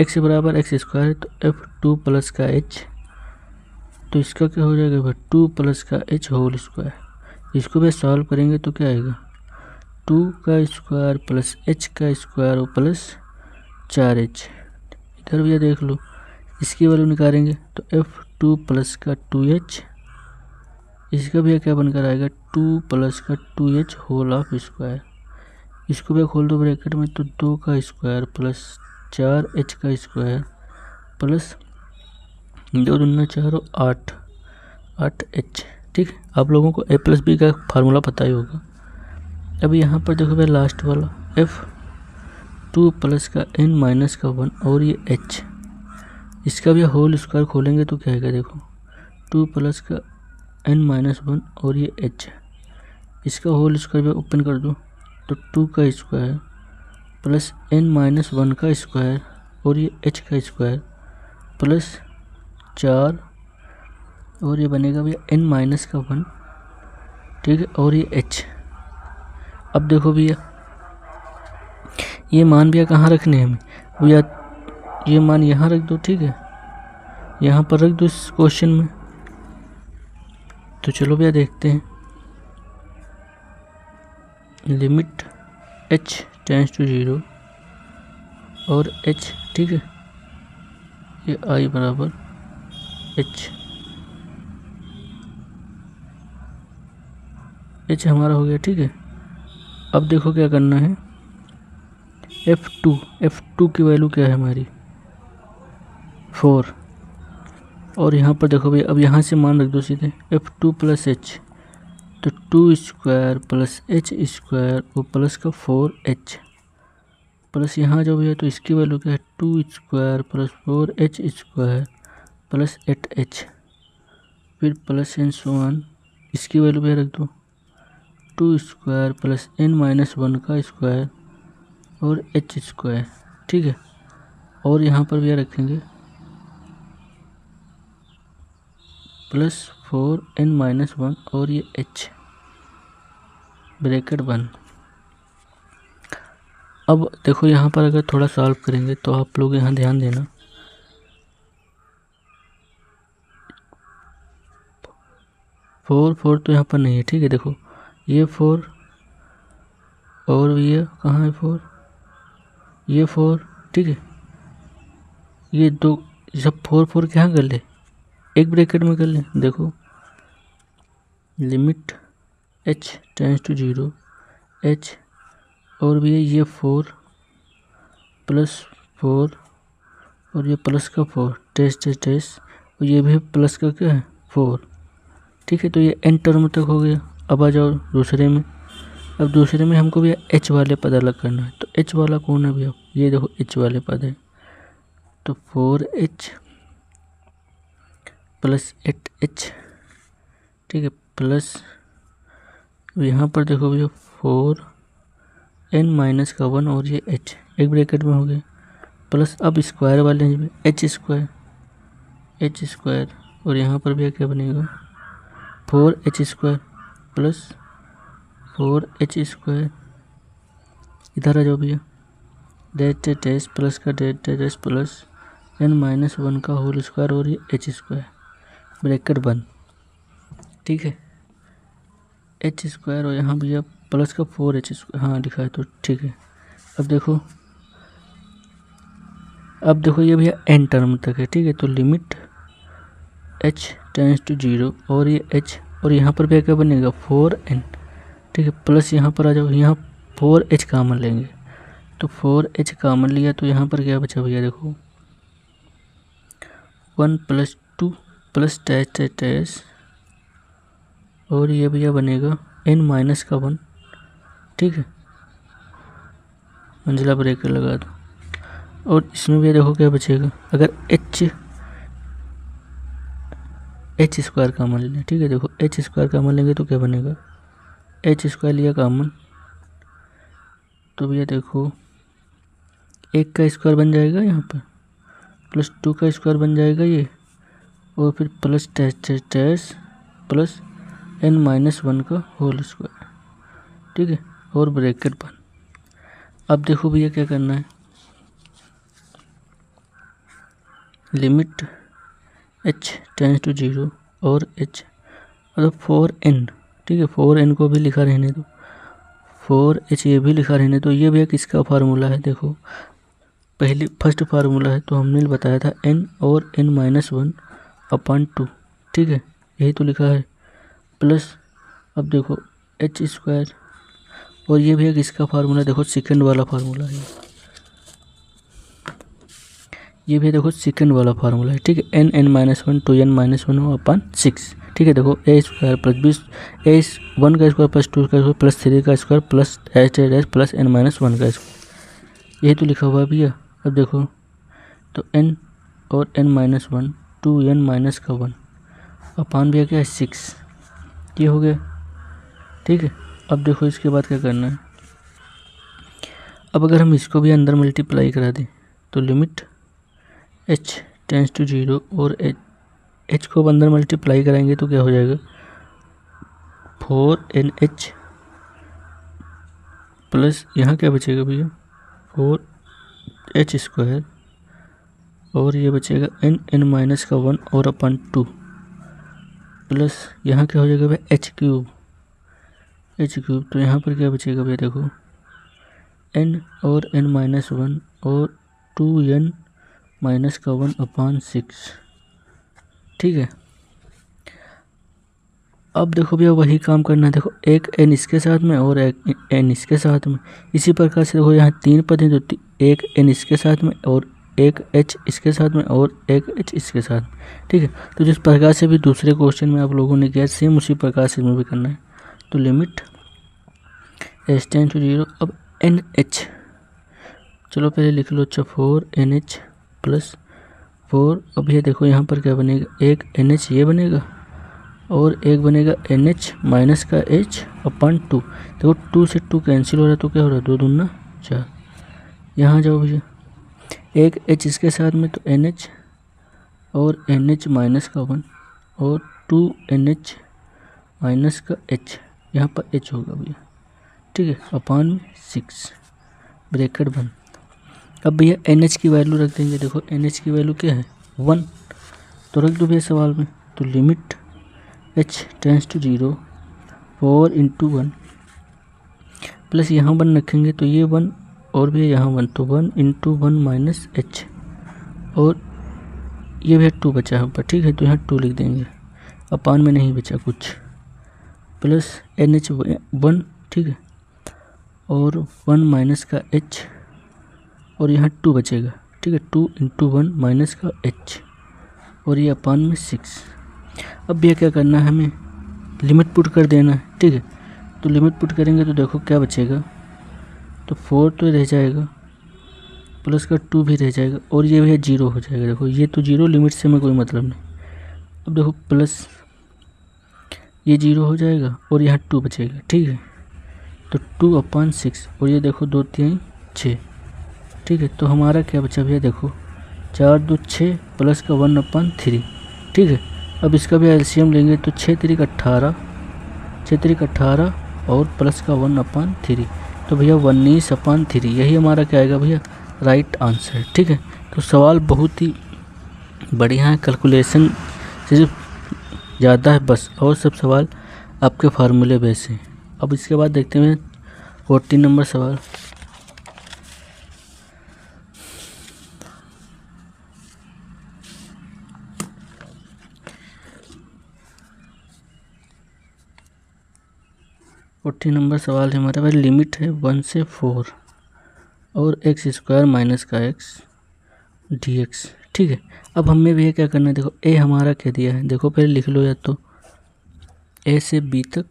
x बराबर x स्क्वायर है तो f2 प्लस का h, तो इसका क्या हो जाएगा भाई 2 प्लस का h होल स्क्वायर। इसको भी सॉल्व करेंगे तो क्या आएगा 2 का स्क्वायर प्लस h का स्क्वायर और प्लस 4h। इधर भैया देख लो, इसकी वैल्यू निकालेंगे तो f2 प्लस का 2h, इसका भैया क्या बनकर आएगा 2 प्लस का 2h होल ऑफ स्क्वायर। इसको भैया खोल दो ब्रैकेट में, तो 2 का स्क्वायर प्लस 4h का स्क्वायर प्लस 2 दूना 4 और 8h, ठीक है। आप लोगों को a प्लस बी का फार्मूला पता ही होगा। अब यहाँ पर देखो भैया लास्ट वाला f2 प्लस का n माइनस का 1 और ये h, इसका भी होल स्क्वायर खोलेंगे तो क्या आएगा देखो 2 प्लस का n माइनस 1 और ये h, इसका होल स्क्वायर भी ओपन कर दो तो 2 का स्क्वायर प्लस n माइनस 1 का स्क्वायर और ये h का स्क्वायर प्लस 4 और ये बनेगा भैया n माइनस का 1, ठीक है, और ये h। अब देखो भैया ये मान भैया कहाँ रखने हैं हमें भैया, ये मान यहाँ रख दो, ठीक है, यहाँ पर रख दो इस क्वेश्चन में। तो चलो भैया देखते हैं, लिमिट h टेंड्स टू 0 और h, ठीक है, ये i बराबर h हमारा हो गया, ठीक है। अब देखो क्या करना है, f2 की वैल्यू क्या है हमारी 4, और यहाँ पर देखो भाई अब यहाँ से मान रख दो सीधे f2 प्लस h, तो 2 स्क्वायर प्लस h स्क्वायर और प्लस का 4h, प्लस यहाँ जो भी है तो इसकी वैल्यू क्या है 2 square plus 4h square plus 8h, फिर प्लस एन सो वन, इसकी वैल्यू भी रख दो 2 स्क्वायर प्लस n माइनस 1 का स्क्वायर और h स्क्वायर, ठीक है। और यहाँ पर भी रखेंगे प्लस 4n माइनस 1 और ये h, ब्रैकेट बंद। अब देखो यहाँ पर अगर थोड़ा सॉल्व करेंगे तो आप लोग यहाँ ध्यान देना, फोर तो यहाँ पर नहीं है, ठीक है। देखो ये 4 और ये कहाँ है 4, ये 4, ठीक है। ये दो सब 4 क्या कर ले, एक ब्रैकेट में कर ले। देखो limit h tends to 0 h, और भी ये 4 प्लस 4 और ये प्लस का 4 टेस्ट, और ये भी प्लस का क्या है 4, ठीक है। तो ये n टर्म तक हो गया। अब आ जाओ दूसरे में। अब दूसरे में हमको भैया h वाले पद अलग करना है, तो h वाला कौन है भैया, ये देखो h वाले पद है, तो 4h प्लस 8h, ठीक है, प्लस यहाँ पर देखो भैया 4n माइनस का 1 और ये h एक ब्रैकेट में हो गया, प्लस अब स्क्वायर वाले में h स्क्वायर, और यहाँ पर भैया क्या बनेगा 4h square plus 4h square, इधर आ जाओ भैया डेट एस प्लस का डेट एस प्लस n माइनस 1 का होल स्क्वायर और ये h स्क्वायर, ब्रैकेट बंद, ठीक है, h स्क्वायर, और यहाँ भैया प्लस का 4h स्क्वायर, हाँ लिखा है तो ठीक है। अब देखो ये भैया n टर्म तक है, ठीक है। तो लिमिट h टेंड्स टू 0 और ये h, और यहाँ पर भैया क्या बनेगा 4n, ठीक है, प्लस यहाँ पर आ जाओ, यहाँ 4h कॉमन लेंगे, तो 4h कॉमन लिया तो यहाँ पर क्या बचा भैया देखो 1 प्लस 2 प्लस टैस, और ये भैया बनेगा n माइनस का 1, ठीक है, मंजिला ब्रेकेट लगा दो। और इसमें भी देखो क्या बचेगा, अगर एच स्क्वायर कॉमन ले लें, ठीक है। देखो एच स्क्वायर कॉमन लेंगे तो क्या बनेगा, एच स्क्वायर लिया कॉमन तो भैया देखो 1 का स्क्वायर बन जाएगा यहाँ पर, प्लस 2 का स्क्वायर बन जाएगा ये, और फिर प्लस टैश प्लस n-1 का होल स्क्वायर, ठीक है, और ब्रैकेट बंद। अब देखो भैया क्या करना है, लिमिट h टेंड्स टू 0 और h मतलब 4n, ठीक है, 4n को भी लिखा रहने दो, 4h ये भी लिखा रहने दो। ये भैया किसका फार्मूला है, देखो पहले फर्स्ट फार्मूला है तो हमने बताया था n और n-1/2, ठीक है, यही तो लिखा है, प्लस अब देखो h स्क्वायर, और ये भैया किसका फार्मूला, देखो सेकंड वाला फार्मूला है, ये भी देखो सेकंड वाला फार्मूला है, ठीक है, n-1 2n-1/6, ठीक है। देखो ए स्क्वायर प्लस 20 ए 1 का स्क्वायर प्लस 2 का स्क्वायर प्लस 3 का square plus H plus n-1 का स्क्वायर, यही तो लिखा हुआ है भैया। अब देखो तो n और n-1 2n-1 अपान भैया क्या है 6, ये हो गया, ठीक है। अब देखो इसके बाद क्या करना है, अब अगर हम इसको भी अंदर मल्टीप्लाई करा दें तो लिमिट h टेंड्स टू 0 और h को अंदर मल्टीप्लाई कराएंगे तो क्या हो जाएगा 4nh प्लस यहाँ क्या बचेगा भैया 4h स्क्वायर, और ये बचेगा n-1 और अपन 2 प्लस यहाँ क्या हो जाएगा भैया h क्यूब, तो यहाँ पर क्या बचेगा भैया देखो n और n-1 और 2n-1/6, ठीक है। अब देखो भैया वही काम करना है, देखो एक n इसके साथ में और एक n इसके साथ में, इसी प्रकार से देखो यहाँ 3 पद हैं तो एक n इसके साथ में और एक h इसके साथ में और एक h इसके साथ, ठीक है। तो जिस प्रकार से भी दूसरे क्वेश्चन में आप लोगों ने किया सेम उसी प्रकार से इसमें भी करना है। तो लिमिट h टेंड्स टू 0, अब nh, चलो पहले लिख लो, अच्छा 4nh प्लस 4, अब ये देखो यहाँ पर क्या बनेगा, एक nh ये बनेगा और एक बनेगा nh माइनस का h/2, देखो 2 से 2 कैंसिल हो रहा है तो क्या हो रहा है 2 दूना 4, यहाँ जाओ भैया एक h इसके साथ में तो nh और nh माइनस का 1 और 2nh माइनस का h, यहाँ पर h होगा भैया, ठीक है, अपान में 6 ब्रैकेट बंद। अब भैया NH की वैल्यू रख देंगे, देखो NH की वैल्यू क्या है 1, तो रख दो भैया सवाल में, तो limit h tends to 0 4 × 1 plus यहाँ 1 रखेंगे तो ये 1 और भी यहाँ 1, तो 1 × 1 माइनस h, और ये भैया 2 बचा है ऊपर, ठीक है, तो यहाँ 2 लिख देंगे, अपान में नहीं बचा कुछ, प्लस NH 1, ठीक है, और 1 माइनस का h, और यहाँ 2 बचेगा, ठीक है, 2 × 1 माइनस का h, और ये अपान में 6। अब यह क्या करना है, हमें लिमिट पुट कर देना है, ठीक है। तो लिमिट पुट करेंगे तो देखो क्या बचेगा, तो 4 तो रह जाएगा प्लस का 2 भी रह जाएगा, और ये भैया 0 हो जाएगा, देखो ये तो 0, लिमिट से हमें कोई मतलब नहीं। अब देखो प्लस ये 0 हो जाएगा और यहाँ 2 बचेगा, ठीक है, तो 2/6, और ये देखो 2 3 6, ठीक है। तो हमारा क्या बचा भैया, देखो 4 2 6 प्लस का 1/3, ठीक है। अब इसका भी एलसीएम लेंगे तो 6 3 18, 6 3 18 और प्लस का 1/3, तो भैया 19/3, यही हमारा क्या आएगा भैया राइट आंसर, ठीक है। तो सवाल बहुत ही बढ़िया है, कैलकुलेशन सिर्फ ज़्यादा है बस, और सब सवाल आपके फार्मूले बेस हैं। अब इसके बाद देखते हैं 14 नंबर सवाल। नंबर सवाल है हमारे पास, लिमिट है 1 से 4 और x² माइनस का x dx, ठीक है। अब हमें भी क्या करना है, देखो a हमारा क्या दिया है, देखो पहले लिख लो, या तो a से b तक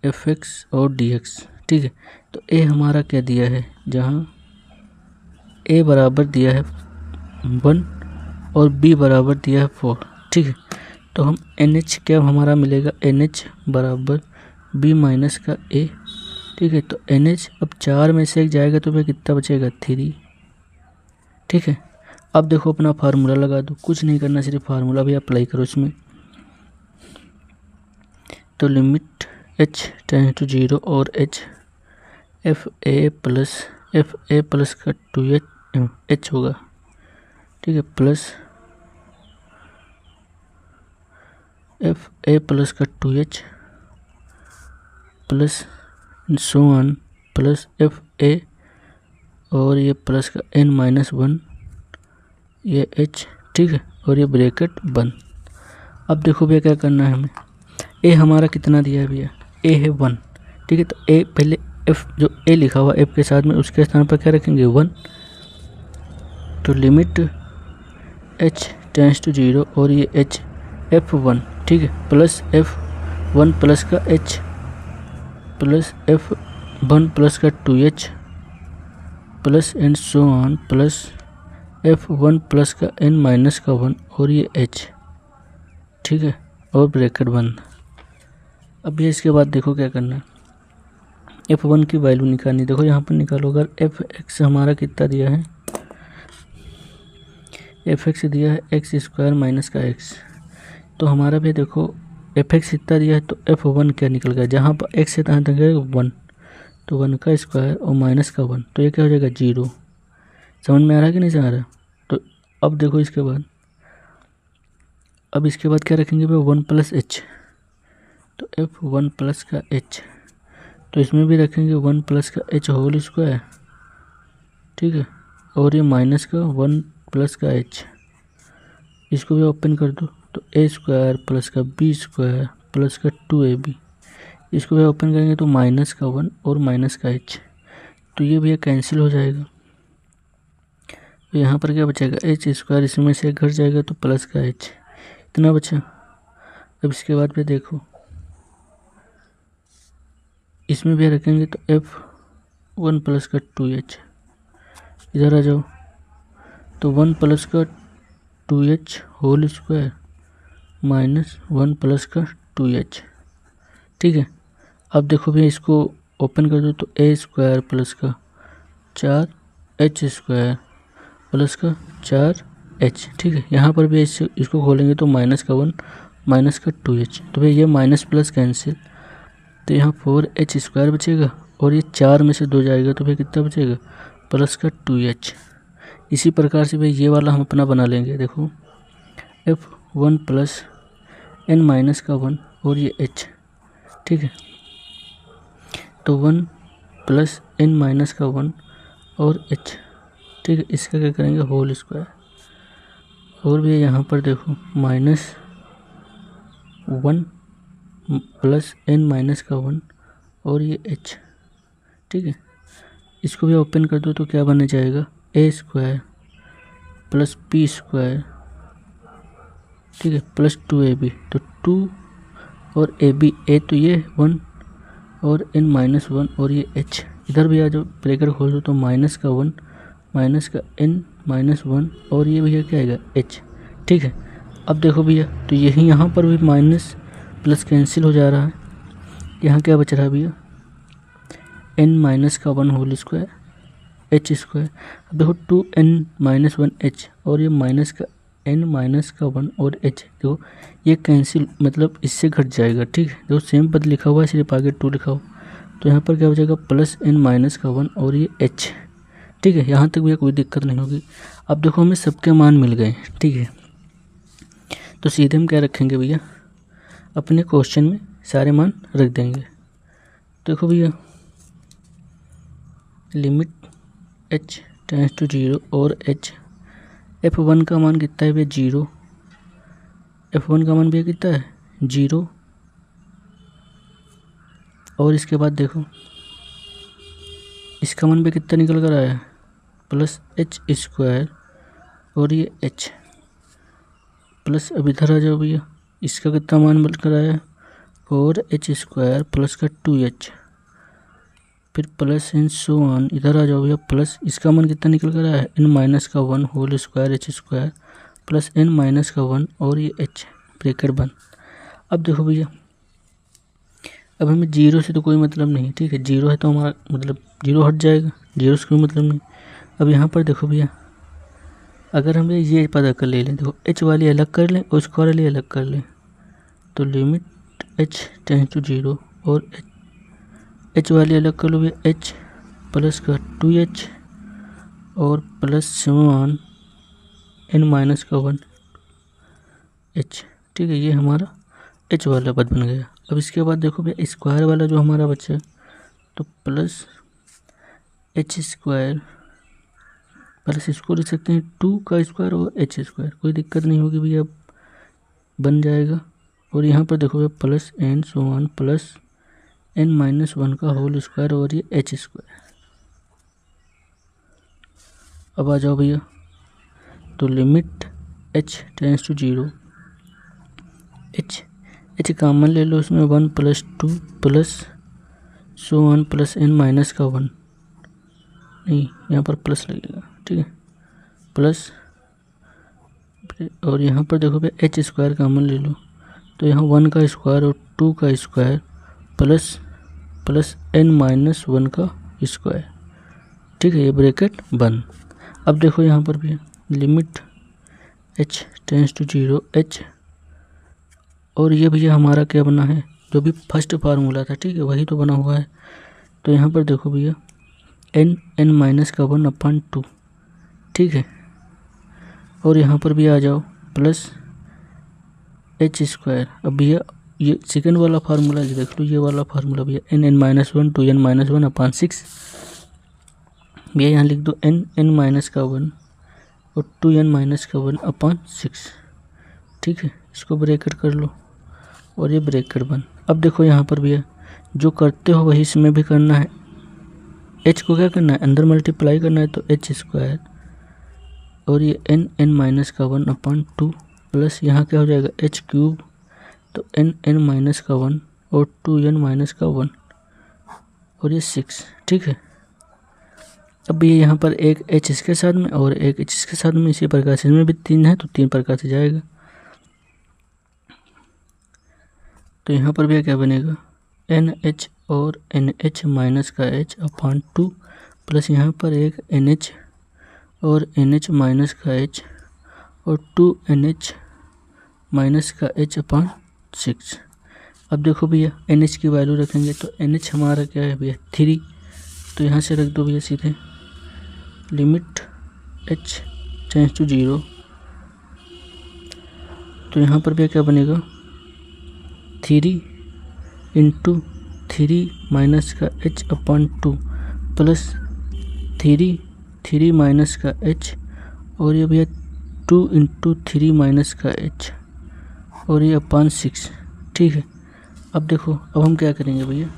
fx और dx, ठीक है। तो a हमारा क्या दिया है, जहाँ ए बराबर दिया है 1 और बी बराबर दिया है 4, ठीक है। तो हम NH क्या हमारा मिलेगा, NH बराबर बी माइनस का ए, ठीक है। तो NH अब 4 में से एक जाएगा तो फिर कितना बचेगा, 3, ठीक है। अब देखो अपना फार्मूला लगा दो, कुछ नहीं करना, सिर्फ फार्मूला भी अप्लाई करो इसमें। तो लिमिट h टेंड्स टू 0 और fa प्लस का 2h होगा, ठीक है, प्लस fa प्लस का 2h plus so on plus fa और ये प्लस का n-1 ये h, ठीक है, और ये ब्रैकेट बंद। अब देखो भैया क्या करना है हमें, ए हमारा कितना दिया है भैया, ए है 1, ठीक है। तो ए पहले एफ जो ए लिखा हुआ एफ के साथ में उसके स्थान पर क्या रखेंगे, 1। तो लिमिट h टेंड्स टू 0 और ये h f1, ठीक है, प्लस f1 प्लस का h प्लस f1 प्लस का 2h plus and so on plus f1 plus का n-1 और ये h, ठीक है, और ब्रैकेट बंद। अब ये इसके बाद देखो क्या करना है, f1 की वैल्यू निकालनी। देखो यहाँ पर निकालो, अगर fx हमारा कितना दिया है, fx दिया है x² माइनस का x, तो हमारा भी देखो fx कितना दिया है, तो f1 क्या निकल गया, जहाँ पर x से तहाँ तक गया 1, तो 1 का स्क्वायर और माइनस का 1, तो ये क्या हो जाएगा 0। समझ में आ रहा है कि नहीं आ रहा। तो अब देखो इसके बाद, अब इसके बाद क्या रखेंगे भाई, 1 प्लस h, तो f1 प्लस का h, तो इसमें भी रखेंगे 1 प्लस का h होल स्क्वायर, ठीक है, और ये माइनस का 1 प्लस का h, इसको भी ओपन कर दो, तो a² प्लस का b² प्लस का 2ab, इसको भी ओपन करेंगे तो माइनस का 1 और माइनस का h, तो ये भैया कैंसिल हो जाएगा। तो यहाँ पर क्या बचेगा, h², इसमें से घट जाएगा तो प्लस का h, इतना बचा। अब इसके बाद भी देखो, इसमें भी रखेंगे तो f1 प्लस का 2h, इधर आ जाओ, तो 1 प्लस का 2h whole square minus 1 plus का 2h, ठीक है। अब देखो भैया इसको ओपन कर दो, तो a² प्लस का 4h² प्लस का 4h, ठीक है। यहाँ पर भी इसको खोलेंगे तो माइनस का 1 माइनस का 2h, तो भैया ये माइनस प्लस कैंसिल, तो यहाँ 4h² बचेगा और ये 4 में से 2 जाएगा तो भैया कितना बचेगा, प्लस का 2h। इसी प्रकार से भाई ये वाला हम अपना बना लेंगे। देखो f1 प्लस n-1 और ये h, ठीक है, तो 1 प्लस n-1 और h, ठीक है, इसका क्या करेंगे होल स्क्वायर, और भी यहाँ पर देखो -1 प्लस n-1 और ये h, ठीक है, इसको भी ओपन कर दो तो क्या बनने जाएगा, a² प्लस b², ठीक है, प्लस 2ab, तो 2 और ab, a तो ये 1 और n-1 और ये h, इधर भी आ जाओ, ब्रैकेट खोल दो तो माइनस का 1 माइनस का n-1 और ये भैया क्या आएगा h, ठीक है। अब देखो भैया, तो यही यहाँ पर भी माइनस प्लस कैंसिल हो जा रहा है, यहाँ क्या बच रहा है भैया, n-1 होल स्क्वायर h²। अब देखो 2n-1 h और ये माइनस का n-1 और h, देखो ये कैंसिल मतलब इससे घट जाएगा, ठीक है। देखो सेम पद लिखा हुआ है, सिर्फ आगे 2 लिखा हो, तो यहाँ पर क्या हो जाएगा प्लस n-1 और ये h, ठीक है। यहाँ तक भैया कोई दिक्कत नहीं होगी। अब देखो हमें सबके मान मिल गए, ठीक है, तो सीधे हम क्या रखेंगे भैया, अपने क्वेश्चन में सारे मान रख देंगे। देखो भैया लिमिट h टेंड्स टू 0 और h, f1 का मान कितना है भैया 0, f1 का मान भैया कितना है 0, और इसके बाद देखो इसका मान भी कितना निकल कर आया है प्लस h² और ये h, प्लस अब इधर आ जाओ भैया, इसका कितना मान मिल कर आया है 4h² प्लस का 2h फिर प्लस एन सो ऑन, इधर आ जाओ भैया प्लस, इसका मन कितना निकल कर आया है n माइनस का 1 whole square h square plus n minus का 1 और ये h ब्रैकेट बंद। अब देखो भैया, अब हमें जीरो से तो कोई मतलब नहीं, ठीक है, जीरो है तो हमारा मतलब जीरो हट जाएगा, जीरो से कोई मतलब नहीं। अब यहाँ पर देखो भैया, अगर हम ये पता कर ले लें, देखो h वाली अलग कर लें और स्क्वायर वाली अलग कर लें, तो limit h tends to zero और h वाली अलग कर लो भैया, h प्लस का 2h और प्लस 7 n माइनस का 1 h, ठीक है, ये हमारा h वाला पद बन गया। अब इसके बाद देखो भैया स्क्वायर वाला जो हमारा बच्चा है, तो प्लस h स्क्वायर प्लस इसको लिख सकते हैं 2 का स्क्वायर और h स्क्वायर, कोई दिक्कत नहीं होगी भैया, बन जाएगा। और यहाँ पर देखो भैया plus n so on plus n minus 1 का होल स्क्वायर और ये h स्क्वायर। अब आ जाओ भैया, तो limit h tends to zero, h common ले लो, इसमें 1 plus 2 plus so on plus n minus का 1, नहीं यहाँ पर प्लस लगेगा, ठीक है, प्लस, और यहाँ पर देखो भैया h स्क्वायर कॉमन ले लो, तो यहाँ 1 का स्क्वायर और 2 का स्क्वायर प्लस n माइनस 1 का स्क्वायर, ठीक है, ये ब्रैकेट बंद। अब देखो यहाँ पर भी limit h tends to zero h, और ये भैया हमारा क्या बना है, जो भी फर्स्ट फार्मूला था, ठीक है, वही तो बना हुआ है। तो यहाँ पर देखो भैया n माइनस का 1 अपॉन 2, ठीक है, और यहाँ पर भी आ जाओ प्लस h स्क्वायर। अब भैया ये सेकेंड वाला फार्मूला जो देख लो, ये वाला फार्मूला भैया n minus 1 2n minus 1 upon 6, भैया यहाँ लिख दो n माइनस का 1 और 2n माइनस का 1 अपॉन 6, ठीक है, इसको ब्रैकेट कर लो और ये ब्रैकेट बंद। अब देखो यहाँ पर भैया जो करते हो वही इसमें भी करना है, h को क्या करना है, अंदर मल्टीप्लाई करना है, तो h स्क्वायर और ये n माइनस का 1 अपॉन 2 प्लस यहाँ क्या हो जाएगा h क्यूब, तो n माइनस का 1 और 2n माइनस का 1 और ये 6, ठीक है। अब ये यहाँ पर एक h इसके साथ में और एक h इसके साथ में, इसी प्रकार से इसमें भी 3 है तो 3 प्रकार से जाएगा। तो यहाँ पर भी क्या बनेगा NH और NH माइनस का H अपॉन 2 प्लस यहाँ पर एक NH और NH माइनस का H और 2NH माइनस का H अपॉन 6। अब देखो भैया NH की वैल्यू रखेंगे तो NH हमारा क्या है भैया 3, तो यहाँ से रख दो भैया सीधे limit H tends to zero, तो यहाँ पर भैया क्या बनेगा 3 इंटू 3 माइनस का h अपॉन 2 प्लस 3 माइनस का h और ये भैया 2 इंटू 3 माइनस का h और ये अपॉन 6, ठीक है। अब देखो अब हम क्या करेंगे भैया,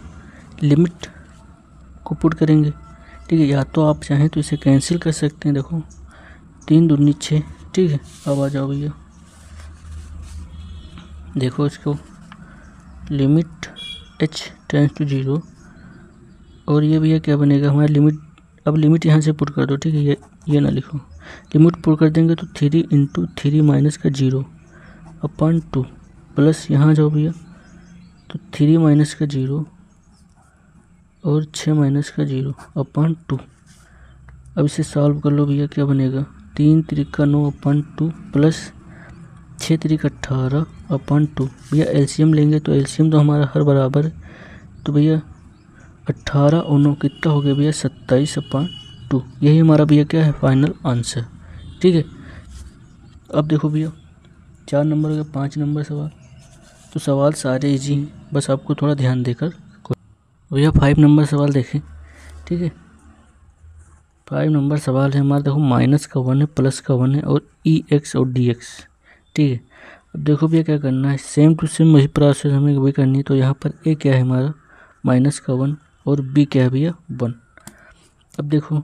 लिमिट को पुट करेंगे, ठीक है, या तो आप चाहें तो इसे कैंसिल कर सकते हैं, देखो 3 दूनी 6, ठीक है। अब आ जाओ भैया देखो इसको limit h tends to zero और ये भैया क्या बनेगा हमारा लिमिट, अब लिमिट यहाँ से पुट कर दो, ठीक है, ये ना लिखो, लिमिट पुट कर देंगे तो 3 इंटू 3 माइनस का 0 अपॉन 2 प्लस यहाँ जाओ भैया तो 3 माइनस का 0 और 6 माइनस का 0 अपॉन 2। अब इसे सॉल्व कर लो भैया, क्या बनेगा 3 3 9 अपॉन 2 प्लस 6 3 18 अपॉन 2। भैया एलसीएम लेंगे तो एलसीएम तो हमारा हर बराबर है, तो भैया 18 और 9 कितना हो गया भैया 27 अपॉन 2। यही हमारा भैया क्या है फाइनल आंसर, ठीक है। अब देखो भैया 4 नंबर का 5 नंबर सवाल, तो सवाल सारे इजी हैं, बस आपको थोड़ा ध्यान देकर। भैया 5 नंबर सवाल देखें, ठीक है। 5 नंबर सवाल है हमारा, देखो माइनस का 1 है प्लस का 1 है और EX और DX, ठीक है। अब देखो भैया क्या करना है, सेम टू सेम वही प्रोसेस हमें वही करनी है। तो यहाँ पर A क्या है हमारा माइनस का 1 और B क्या है भैया 1। अब देखो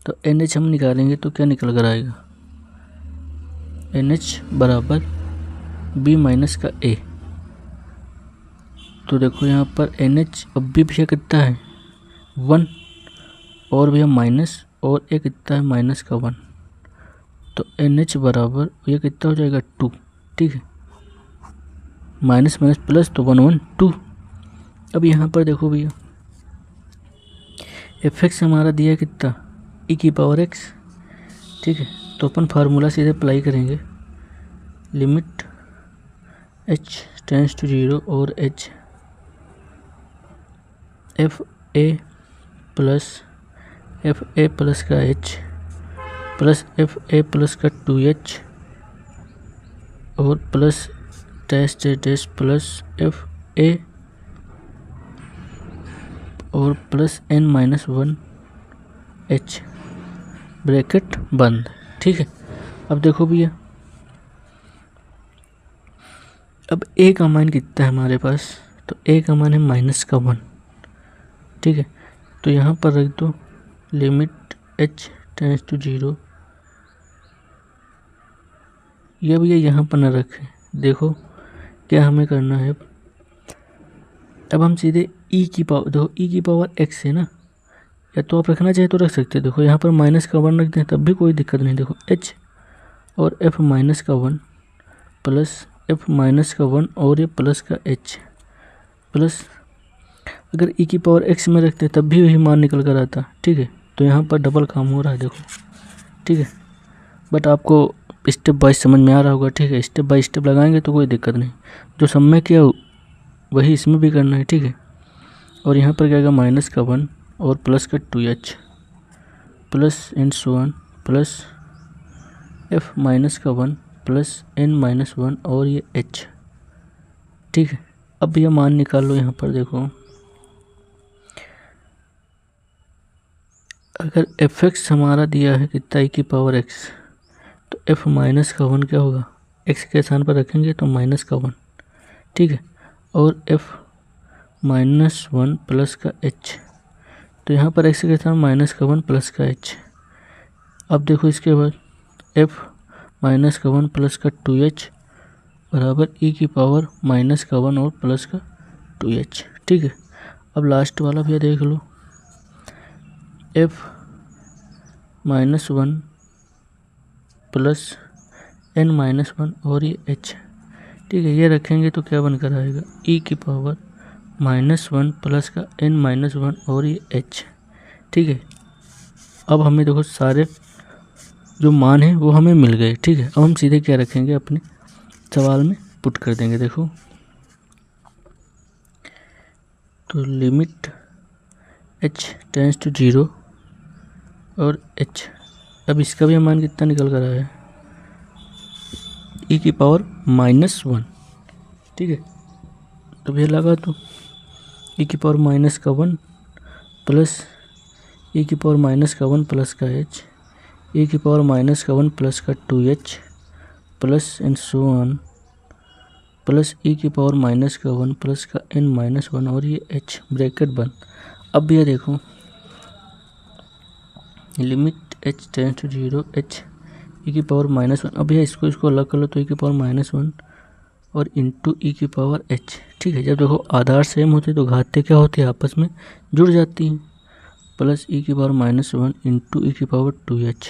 तो NH हम निकालेंगे तो क्या निकल कर आएगा NH बराबर B माइनस का A। तो देखो यहाँ पर NH अब B भैया कितना है 1 और भैया माइनस, और एक कितना है माइनस का 1, तो NH बराबर ये कितना हो जाएगा 2। ठीक है, माइनस माइनस प्लस तो 1 1 2। अब यहाँ पर देखो भैया fx हमारा दिया कितना e⁻x। ठीक है, तो अपन फार्मूला सीधे अप्लाई करेंगे, लिमिट h टेंड्स टू 0 और h fa प्लस का h प्लस fa प्लस का 2h और plus test test plus fa और प्लस n-1 h ब्रैकेट बंद। ठीक है, अब देखो भैया अब a का मान कितना है हमारे पास, तो a का मान है -1। ठीक है, तो यहाँ पर रख दो लिमिट h टेंड्स टू 0। ये भैया यहाँ पर न रखें, देखो क्या हमें करना है। अब हम सीधे e की पावर, देखो e की पावर x है ना, या तो आप रखना चाहे तो रख सकते हैं। देखो यहाँ पर -1 रख दें तब भी कोई दिक्कत नहीं। देखो h और f-1 प्लस f-1 और ये प्लस का h प्लस, अगर e की पावर x में रखते तब भी वही मान निकल कर आता। ठीक है, तो यहाँ पर डबल काम हो रहा है देखो। ठीक है, बट आपको स्टेप बाय समझ में आ रहा होगा। ठीक है, स्टेप बाय स्टेप लगाएंगे तो कोई दिक्कत नहीं, जो सब में किया वही इसमें भी करना है। ठीक है, और यहाँ पर क्या आएगा -1 और प्लस का 2h plus n-1 plus f-1 plus n-1 और ये h। ठीक है, अब ये मान निकाल लो। यहाँ पर देखो अगर fx हमारा दिया है कितना e⁻x, तो f-1 क्या होगा, x के स्थान पर रखेंगे तो -1। ठीक है, और f-1 प्लस का h, तो यहाँ पर x के स्थान -1 प्लस का h। अब देखो इसके बाद f-1 प्लस का 2h बराबर e⁻1 और प्लस का 2h। ठीक है, अब लास्ट वाला भी देख लो, f-1 प्लस n-1 और ये h। ठीक है, ये रखेंगे तो क्या बनकर आएगा e⁻1 प्लस का n-1 और ये h। ठीक है, अब हमें देखो सारे जो मान है वो हमें मिल गए। ठीक है, अब हम सीधे क्या रखेंगे अपने सवाल में पुट कर देंगे। देखो तो लिमिट h टेंड्स टू 0 और h, अब इसका भी मान कितना निकल कर आया है e⁻1। ठीक है, तो ये लगा तो e⁻1 प्लस e⁻1 प्लस का h, e⁻1 प्लस का 2h plus n-1 plus e⁻1 plus का n-1 और ये h ब्रैकेट बंद। अब ये देखो limit h tends to 0 h e⁻1। अब यह इसको अलग कर लो तो e⁻1 और इंटू e⁻h। ठीक है, जब देखो आधार सेम होते तो घातें क्या होती है आपस में जुड़ जाती हैं, plus e⁻1 into e⁻2h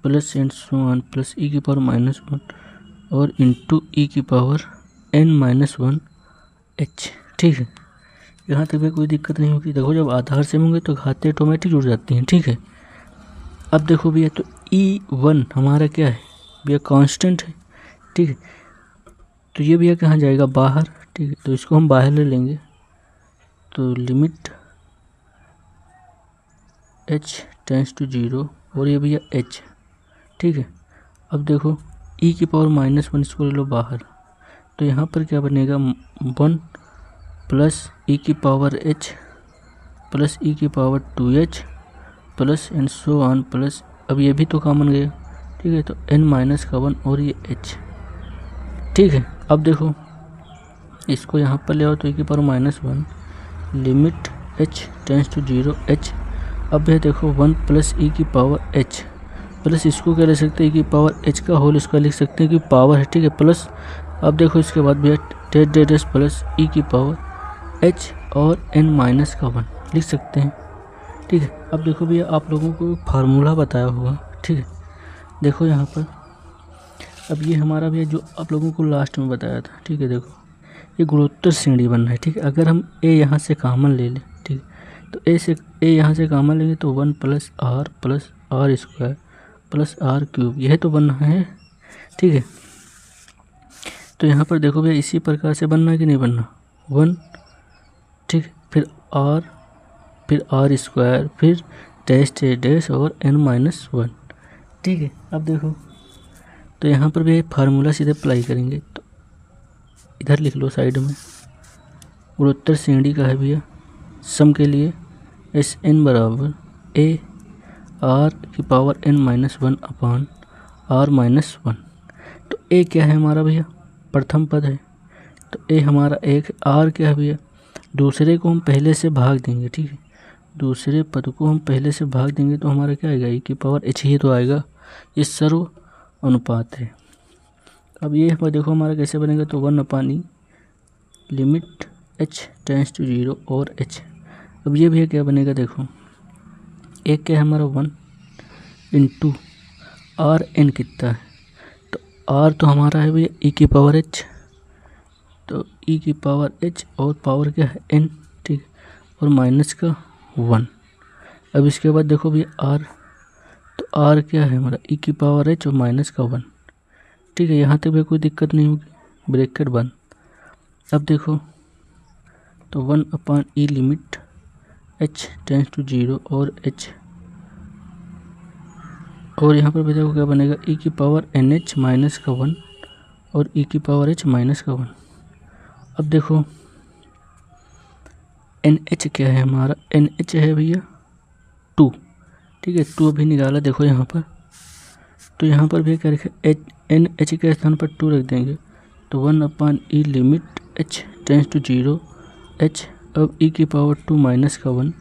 plus n-1 plus e⁻1 और इंटू e⁻n-1h। ठीक है, यहाँ तक भी कोई दिक्कत नहीं होगी। देखो जब आधार सेम होंगे तो घातें ऑटोमेटिक जुड़ जाती हैं। ठीक है, अब देखो भैया तो e1 हमारा क्या है भैया, कांस्टेंट है। ठीक है, तो ये भैया कहाँ जाएगा, बाहर। ठीक है, तो इसको हम बाहर ले लेंगे, तो लिमिट h टेंड्स टू 0 और ये भैया h। ठीक है, अब देखो e⁻1 इसको ले लो बाहर, तो यहाँ पर क्या बनेगा 1 plus e⁻h plus e⁻2h plus n-1 plus, अब ये भी तो कॉमन गया। ठीक है, तो n-1 और ये h। ठीक है, अब देखो इसको यहाँ पर ले आओ तो e⁻1 limit h tends to 0 h। अब ये देखो 1 प्लस e⁻h प्लस इसको क्या ले सकते हैं e⁻h का होल इसका लिख सकते हैं कि पावर है। ठीक है, प्लस अब देखो इसके बाद भैया डेस प्लस e⁻h और n-1 लिख सकते हैं। ठीक है। अब देखो भैया आप लोगों को फार्मूला बताया हुआ, ठीक है। देखो यहाँ पर अब ये हमारा भैया जो आप लोगों को लास्ट में बताया था, ठीक है। देखो ये गुणोत्तर श्रेणी बनना है, ठीक है। अगर हम ए यहाँ से कॉमन ले लें, ठीक है, तो ए यहाँ से कॉमन लेंगे तो 1 + r स्क्वायर + r क्यूब, यह तो बनना है, ठीक है। तो यहाँ पर देखो भैया इसी प्रकार से बनना है कि नहीं बनना, 1, ठीक, फिर r स्क्वायर, फिर डैश और n-1, ठीक है। अब देखो तो यहाँ पर भी फार्मूला सीधे अप्लाई करेंगे, तो इधर लिख लो साइड में, गुणोत्तर श्रेणी का है भैया सम के लिए Sn बराबर a r⁻n-1 अपान r-1। तो a क्या है हमारा भैया, प्रथम पद है, तो a हमारा एक, r क्या है भैया, दूसरे को हम पहले से भाग देंगे, ठीक है। दूसरे पद को हम पहले से भाग देंगे तो हमारा क्या आएगा, e⁻h ही तो आएगा, ये सर्व अनुपात है। अब ये देखो हमारा कैसे बनेगा, तो 1/e limit h tends to 0 और h। अब ये भैया क्या बनेगा, देखो एक क्या है हमारा 1 × r n कितना है, तो r तो हमारा है भैया e⁻h, तो e⁻h और पावर क्या है n, ठीक, और माइनस का 1। अब इसके बाद देखो भैया r, तो r क्या है हमारा e⁻h और माइनस का 1, ठीक है। यहाँ तक भी कोई दिक्कत नहीं होगी, ब्रैकेट बंद। अब देखो तो 1/e limit h tends to 0 और h, और यहाँ पर भी देखो क्या बनेगा, e⁻nh माइनस का 1 और e⁻h माइनस का 1। अब देखो nh क्या है हमारा, nh है भैया 2, ठीक है। 2 अभी निकाला, देखो यहाँ पर, तो यहाँ पर भी क्या रखे, nh के स्थान पर 2 रख देंगे, तो 1/e limit h tends to 0 h। अब e⁻2 माइनस का 1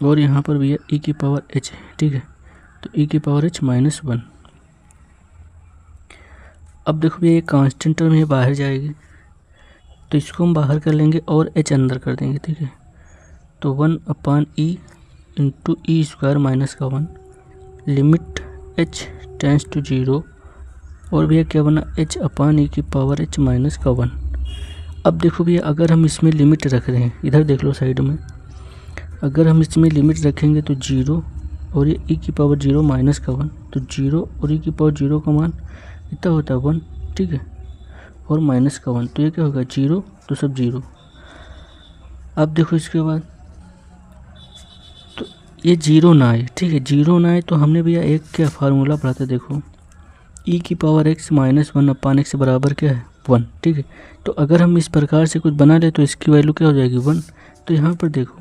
और यहाँ पर भी e⁻h, ठीक है, तो e⁻h माइनस 1। अब देखो भैया ये कांस्टेंट टर्म ये बाहर जाएगी, तो इसको हम बाहर कर लेंगे और h अंदर कर देंगे, ठीक है। तो 1/e × e² माइनस का 1 लिमिट h टेंड्स टू 0, और भैया क्या बना, h/e⁻h माइनस का 1। अब देखो भैया अगर हम इसमें लिमिट रख रहे हैं, इधर देख लो साइड में, अगर हम इसमें लिमिट रखेंगे तो 0 और ये e⁻0 माइनस का 1, तो 0 और e⁻0 का मान कितना होता है 1, ठीक है, और माइनस का 1, तो ये क्या होगा 0, तो सब 0। अब देखो इसके बाद तो ये 0 ना आए, ठीक है, 0 ना आए तो हमने भैया एक क्या फार्मूला पढ़ा था, देखो e⁻x माइनस 1/x बराबर क्या है 1, ठीक है। तो अगर हम इस प्रकार से कुछ बना ले तो इसकी वैल्यू क्या हो जाएगी 1। तो यहाँ पर देखो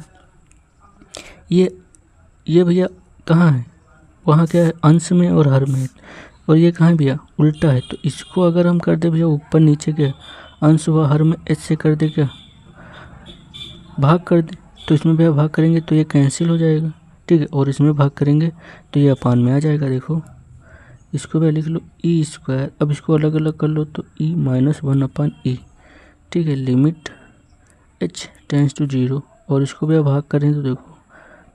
ये भैया कहाँ है, वहाँ क्या है अंश में और हर में, और ये कहाँ है भैया उल्टा है। तो इसको अगर हम कर दे भैया ऊपर नीचे क्या अंश व हर में h से कर दे क्या भाग कर दे, तो इसमें भैया भाग करेंगे तो ये कैंसिल हो जाएगा, ठीक है, और इसमें भाग करेंगे तो ये अपान में आ जाएगा। देखो इसको भैया लिख लो e², अब इसको अलग अलग कर लो तो e-1/e, ठीक है, लिमिट h टेंड्स टू 0, और इसको भैया भाग करें तो देखो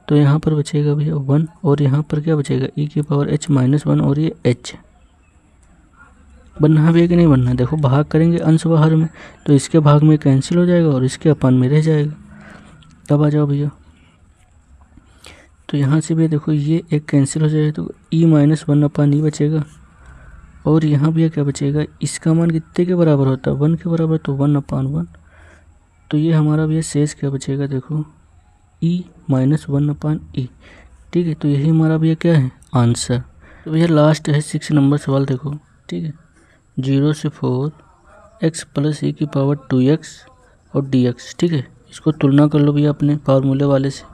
तो यहाँ पर बचेगा भैया 1, और यहाँ पर क्या बचेगा e⁻h माइनस 1, और ये h बनना है कि नहीं बनना, देखो भाग करेंगे अंश व हर में तो इसके भाग में कैंसिल हो जाएगा और इसके अपान में रह जाएगा। तब आ जाओ भैया, तो यहाँ से भी देखो ये एक कैंसिल हो जाएगा तो e-1/e बचेगा, और यहाँ भी क्या बचेगा, इसका मान कितने के बराबर होता है 1 के बराबर, तो 1/1, तो ये हमारा भैया शेष क्या बचेगा, देखो e-1/e, ठीक है। तो यही हमारा भैया क्या है आंसर। तो भैया लास्ट है 6 नंबर सवाल, देखो ठीक है, 0 से 4 x + e⁻2x और dx, ठीक है। इसको तुलना कर लो भैया अपने फार्मूले वाले से,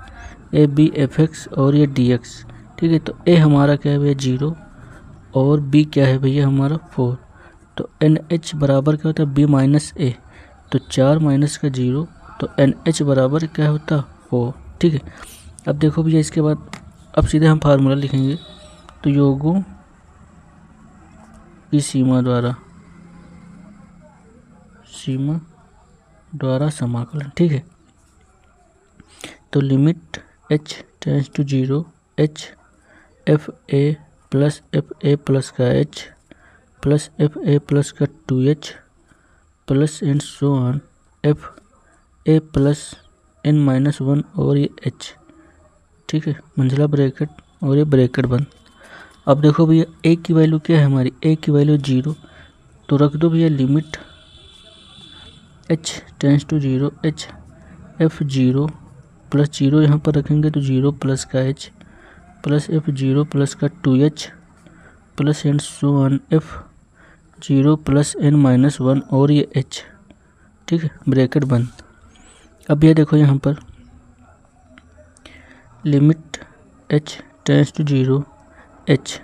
ए बी एफ एक्स और ये डी एक्स, ठीक है। तो ए हमारा क्या है भैया 0 और बी क्या है भैया हमारा 4, तो एन एच बराबर क्या होता है बी माइनस ए, तो 4 माइनस का 0, तो एन एच बराबर क्या होता है 4, ठीक है। अब देखो भैया इसके बाद अब सीधे हम फार्मूला लिखेंगे, तो योगों की सीमा द्वारा समाकलन, ठीक है। तो limit h tends to 0 h F A plus का h plus F A plus का 2h plus and so on F A plus n minus 1 और ये h, ठीक है, मंझला ब्रैकेट और ये ब्रैकेट बंद। अब देखो भैया a की वैल्यू क्या है हमारी, a की वैल्यू 0, तो रख दो भैया limit h tends to 0 h F 0 plus 0 यहाँ पर रखेंगे तो 0 प्लस का h प्लस एफ 0 प्लस का 2h plus and so on F 0 plus n minus 1 और ये h, ठीक है, ब्रैकेट बंद। अब ये देखो यहाँ पर limit h tends to 0 h,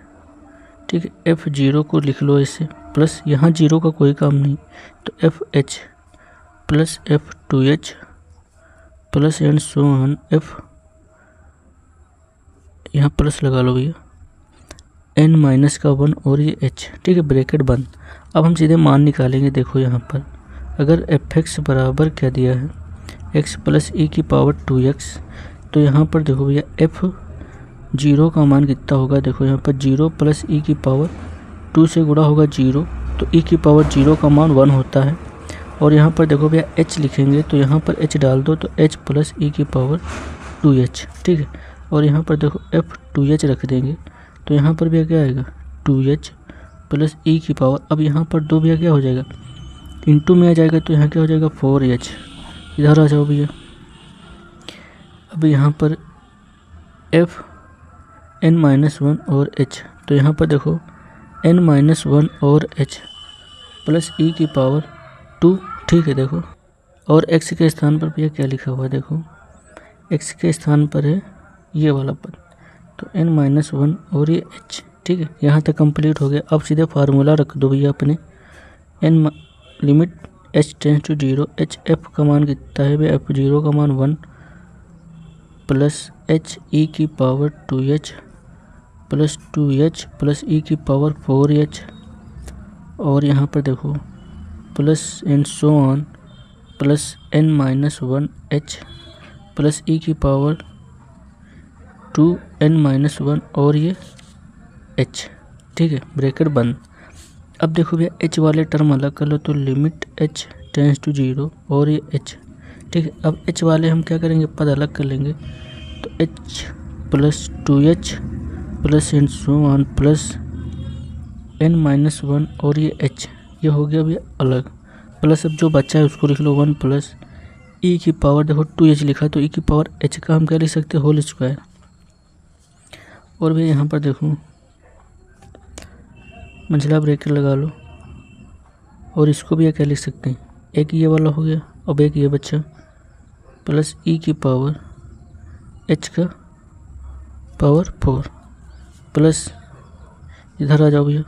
ठीक है, एफ 0 को लिख लो ऐसे, प्लस यहाँ 0 का कोई काम नहीं तो F h plus F 2h plus and so on F, यहाँ प्लस लगा लो भैया n माइनस का 1 और ये h, ठीक है, ब्रैकेट बंद। अब हम सीधे मान निकालेंगे। देखो यहाँ पर अगर एफ एक्स बराबर क्या दिया है x प्लस ई की पावर 2x, तो यहाँ पर देखो भैया एफ 0 का मान कितना होगा, देखो यहाँ पर 0 प्लस ई की पावर 2 से गुणा होगा 0, तो ई की पावर 0 का मान 1 होता है। और यहाँ पर देखो भैया h लिखेंगे तो यहाँ पर h डाल दो तो h प्लस ई की पावर 2h, ठीक है, और यहाँ पर देखो f 2h रख देंगे तो यहाँ पर भी क्या आएगा 2h प्लस ई की पावर, अब यहाँ पर 2 भैया क्या हो जाएगा इंटू में आ जाएगा तो यहाँ क्या हो जाएगा 4h, इधर आ जाओ भैया। अब यहाँ पर f n माइनस 1 और h, तो यहाँ पर देखो n माइनस 1 और h प्लस ई की पावर 2, ठीक है, देखो, और x के स्थान पर भैया क्या लिखा हुआ है, देखो x के स्थान पर है ये वाला पद, तो n माइनस 1 और ये h, ठीक है, यहाँ तक कंप्लीट हो गया। अब सीधे फार्मूला रख दो भैया अपने n limit h tends to 0 h f का मान कितना है भैया, f 0 का मान 1 प्लस h e की power 2h plus 2h plus e की पावर 4h, और यहाँ पर देखो plus and so on plus n minus 1 h plus e की पावर 2 n माइनस 1 और ये h, ठीक है, ब्रैकेट बंद। अब देखो भैया h वाले टर्म अलग कर लो तो लिमिट h टेंस टू 0 और ये h, ठीक है। अब h वाले हम क्या करेंगे पद अलग कर लेंगे तो h plus 2h plus and so on plus n minus 1 और ये h, ये हो गया भैया अलग, प्लस अब जो बचा है उसको लिख लो 1 प्लस e की पावर, देखो 2h लिखा तो e की पावर h का हम क्या लिख सकते हैं होल स्क्वायर। और भैया यहाँ पर देखो मंझला ब्रैकेट लगा लो और इसको भी क्या लिख सकते हैं, एक ये वाला हो गया अब एक ये बच्चा प्लस e की पावर h का पावर 4 प्लस इधर आ जाओ भैया,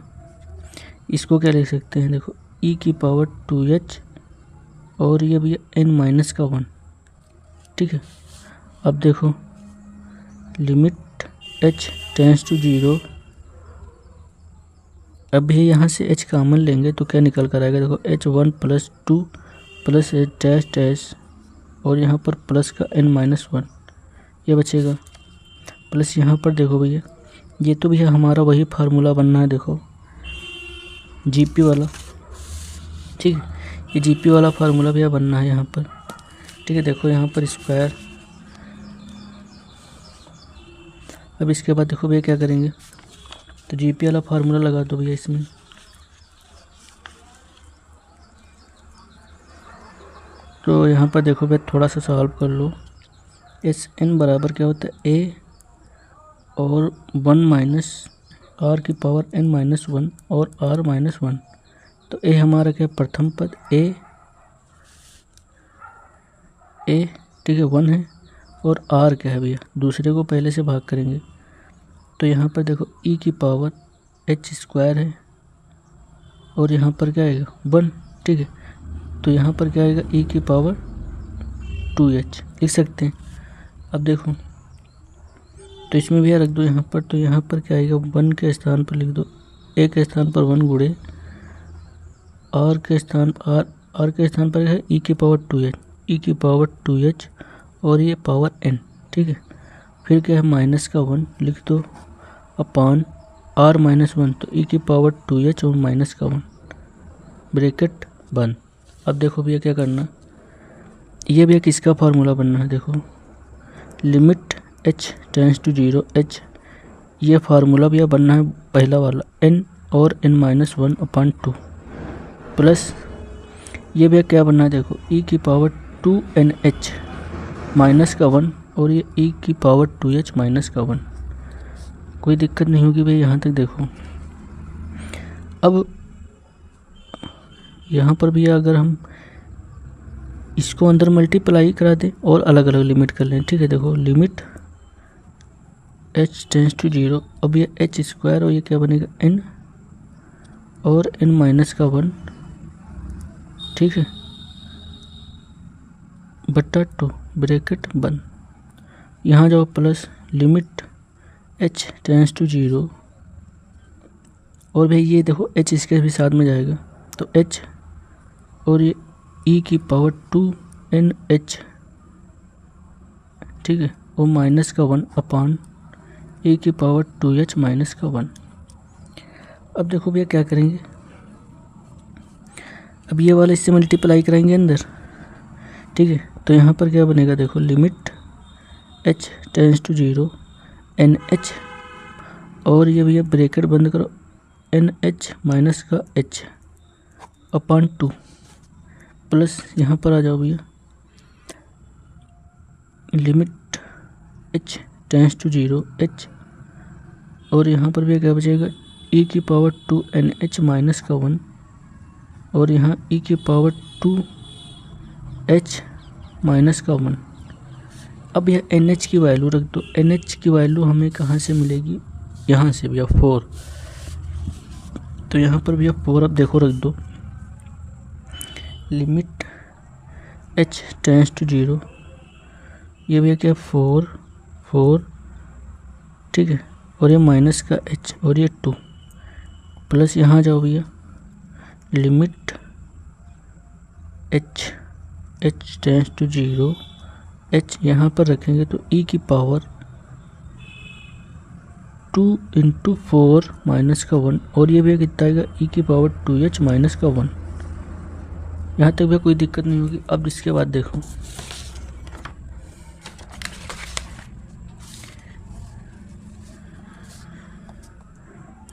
इसको क्या लिख सकते हैं, देखो e की पावर 2h और ये भैया n माइनस का 1, ठीक है। अब देखो लिमिट h टेंस टू 0, अब भी यहाँ से h कॉमन लेंगे तो क्या निकल कर आएगा, देखो h1 plus 2 plus h dash dash और यहाँ पर प्लस का n माइनस 1 ये बचेगा, प्लस यहाँ पर देखो भैया ये तो भैया हमारा वही फार्मूला बनना है, देखो जीपी वाला, ठीक है, ये जीपी वाला फार्मूला भैया बनना है यहाँ पर, ठीक है। देखो यहाँ पर स्क्वायर, अब इसके बाद देखो भैया क्या करेंगे तो जीपी वाला फार्मूला लगा दो भैया इसमें, तो यहाँ पर देखो भैया थोड़ा सा सॉल्व कर लो। एस एन बराबर क्या होता है ए और 1 माइनस आर की पावर n माइनस 1 और r माइनस 1, तो ए हमारा क्या प्रथम पद ए, ठीक है 1 है, और r क्या है भैया दूसरे को पहले से भाग करेंगे तो यहाँ पर देखो e की पावर h स्क्वायर है और यहाँ पर क्या आएगा 1, ठीक है, तो यहाँ पर क्या आएगा e की पावर 2h लिख सकते हैं। अब देखो तो इसमें भी रख दो यहाँ पर, तो यहाँ पर क्या आएगा 1 के स्थान पर लिख दो, ए के स्थान पर 1 गुणे आर के स्थान पर है e की पावर 2h, e की पावर 2h और ये पावर n, ठीक है। फिर क्या है माइनस का 1 लिख दो अपान r-1 तो e की पावर 2h और माइनस का 1 ब्रैकेट बंद। अब देखो भैया क्या करना, ये भैया किसका फार्मूला बनना है, देखो limit h tends to 0 h, ये फार्मूला भैया बनना है पहला वाला n और n-1/2 प्लस ये भैया क्या बनना है, देखो e की पावर 2nh माइनस का 1 और ये e की पावर 2h माइनस का 1। कोई दिक्कत नहीं होगी भैया यहाँ तक देखो। अब यहाँ पर भी अगर हम इसको अंदर मल्टीप्लाई करा दें और अलग अलग लिमिट कर लें, ठीक है। देखो लिमिट h टेंड्स टू 0, अब ये h स्क्वायर और ये क्या बनेगा n और n-1, ठीक है, बट्टा 2 ब्रैकेट बंद। यहाँ जाओ plus limit h tends to 0 और भाई ये देखो h इसके भी साथ में जाएगा तो h और ये e की पावर 2nh, ठीक है, और माइनस का 1 अपान e की पावर 2h माइनस का 1। अब देखो भैया क्या करेंगे, अब ये वाला इससे मल्टीप्लाई कराएंगे अंदर, ठीक है। तो यहाँ पर क्या बनेगा, देखो limit h tends to 0 nh और ये भैया ब्रैकेट बंद करो nh माइनस का h अपान 2 प्लस यहाँ पर आ जाओ भैया limit h tends to 0 h और यहाँ पर भी क्या बचेगा e की पावर 2nh माइनस का 1 और यहाँ e की पावर 2h माइनस का 1। अब यह NH की वैल्यू रख दो, NH की वैल्यू हमें कहाँ से मिलेगी, यहाँ से भैया 4, तो यहाँ पर भैया 4 अब देखो रख दो लिमिट h टेंड्स टू 0, ये भैया क्या 4, ठीक है, और ये माइनस का h और ये 2 प्लस यहाँ जाओ भैया limit h tends to 0 h यहाँ पर रखेंगे तो e की पावर 2 × 4 माइनस का 1 और ये भी कितना आएगा e की पावर 2h माइनस का 1। यहाँ तक भी कोई दिक्कत नहीं होगी। अब इसके बाद देखो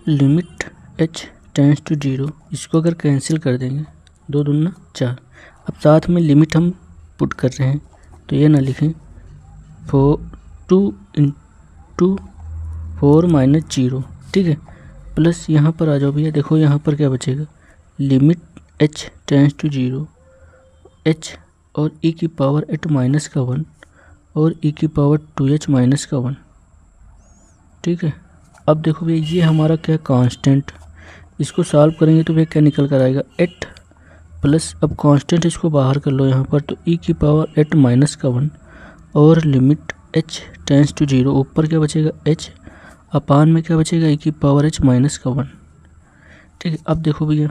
लिमिट h टेंड्स टू 0, इसको अगर कैंसिल कर देंगे 2 दूना 4, अब साथ में लिमिट हम पुट कर रहे हैं तो ये ना लिखें 2 × 4 माइनस 0, ठीक है, प्लस यहाँ पर आ जाओ भैया, देखो यहाँ पर क्या बचेगा limit h tends to 0 h और e की पावर 8 माइनस का 1 और e की पावर 2h माइनस का 1, ठीक है। अब देखो भैया ये हमारा क्या कांस्टेंट, इसको सॉल्व करेंगे तो भैया क्या निकल कर आएगा 8 प्लस, अब कांस्टेंट इसको बाहर कर लो यहाँ पर तो e की पावर 8 माइनस का 1 और लिमिट h टेंड्स टू 0, ऊपर क्या बचेगा h अपान में क्या बचेगा e की पावर h माइनस का 1, ठीक है। अब देखो भैया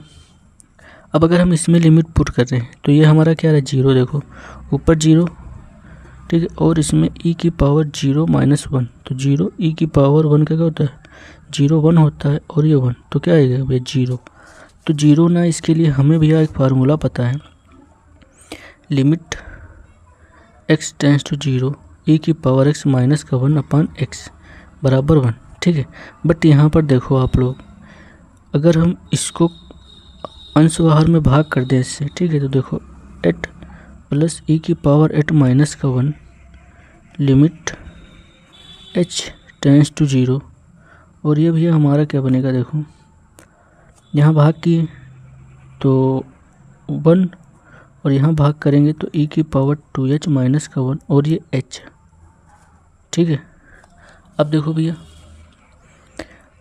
अब अगर हम इसमें लिमिट पुट कर रहे हैं तो ये हमारा क्या है 0, देखो ऊपर 0, ठीक है, और इसमें e की पावर 0 माइनस 1 तो 0 e की पावर 1 क्या होता है 0 1 होता है और ये 1 तो क्या आएगा भैया 0, तो 0 ना, इसके लिए हमें भैया एक फार्मूला पता है limit x tends to 0 e की पावर x माइनस का 1 अपान x बराबर 1, ठीक है। बट यहाँ पर देखो आप लोग अगर हम इसको अंश बाहर में भाग कर दें इससे, ठीक है, तो देखो 8 प्लस e की पावर 8 माइनस का 1 लिमिट h टेंड्स टू 0 और ये भैया हमारा क्या बनेगा, देखो यहाँ भाग किए तो 1 और यहाँ भाग करेंगे तो e की पावर 2h माइनस का 1 और ये h, ठीक है। अब देखो भैया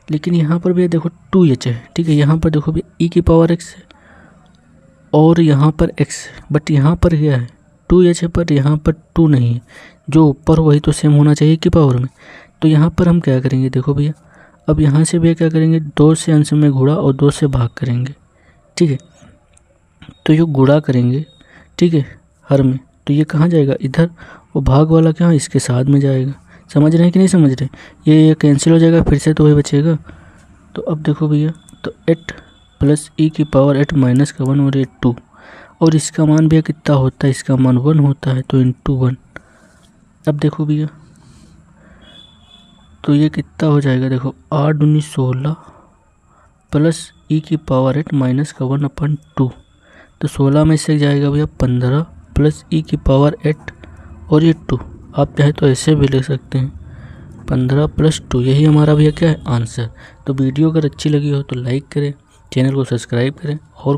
लेकिन यहाँ पर भैया देखो 2h है, ठीक है, यहाँ पर देखो भैया e की पावर x है और यहाँ पर x है, बट यहाँ पर क्या है 2h है पर यहाँ पर 2 नहीं है, जो ऊपर वही तो सेम होना चाहिए की पावर में। तो यहाँ पर हम क्या करेंगे, देखो भैया अब यहाँ से भैया क्या करेंगे 2 से अंश में गुणा और 2 से भाग करेंगे, ठीक है, तो ये गुणा करेंगे, ठीक है, हर में, तो ये कहाँ जाएगा इधर और भाग वाला क्या इसके साथ में जाएगा, समझ रहे हैं कि नहीं समझ रहे? ये कैंसिल हो जाएगा फिर से, तो वही बचेगा। तो अब देखो भैया, तो 8 प्लस ई की पावर 8 माइनस का 1 और ये 2, और इसका मान भैया कितना होता है, इसका मान 1 होता है, तो इंटू 1। अब देखो भैया, तो ये कितना हो जाएगा, देखो 8 दूनी 16 प्लस ई की पावर 8 माइनस का 1/2, तो 16 में से जाएगा भैया 15 प्लस ई की पावर 8 और ये 2। आप चाहे तो ऐसे भी लिख सकते हैं, 15 + 2, यही हमारा भैया क्या है, आंसर। तो वीडियो अगर अच्छी लगी हो तो लाइक करें, चैनल को सब्सक्राइब करें और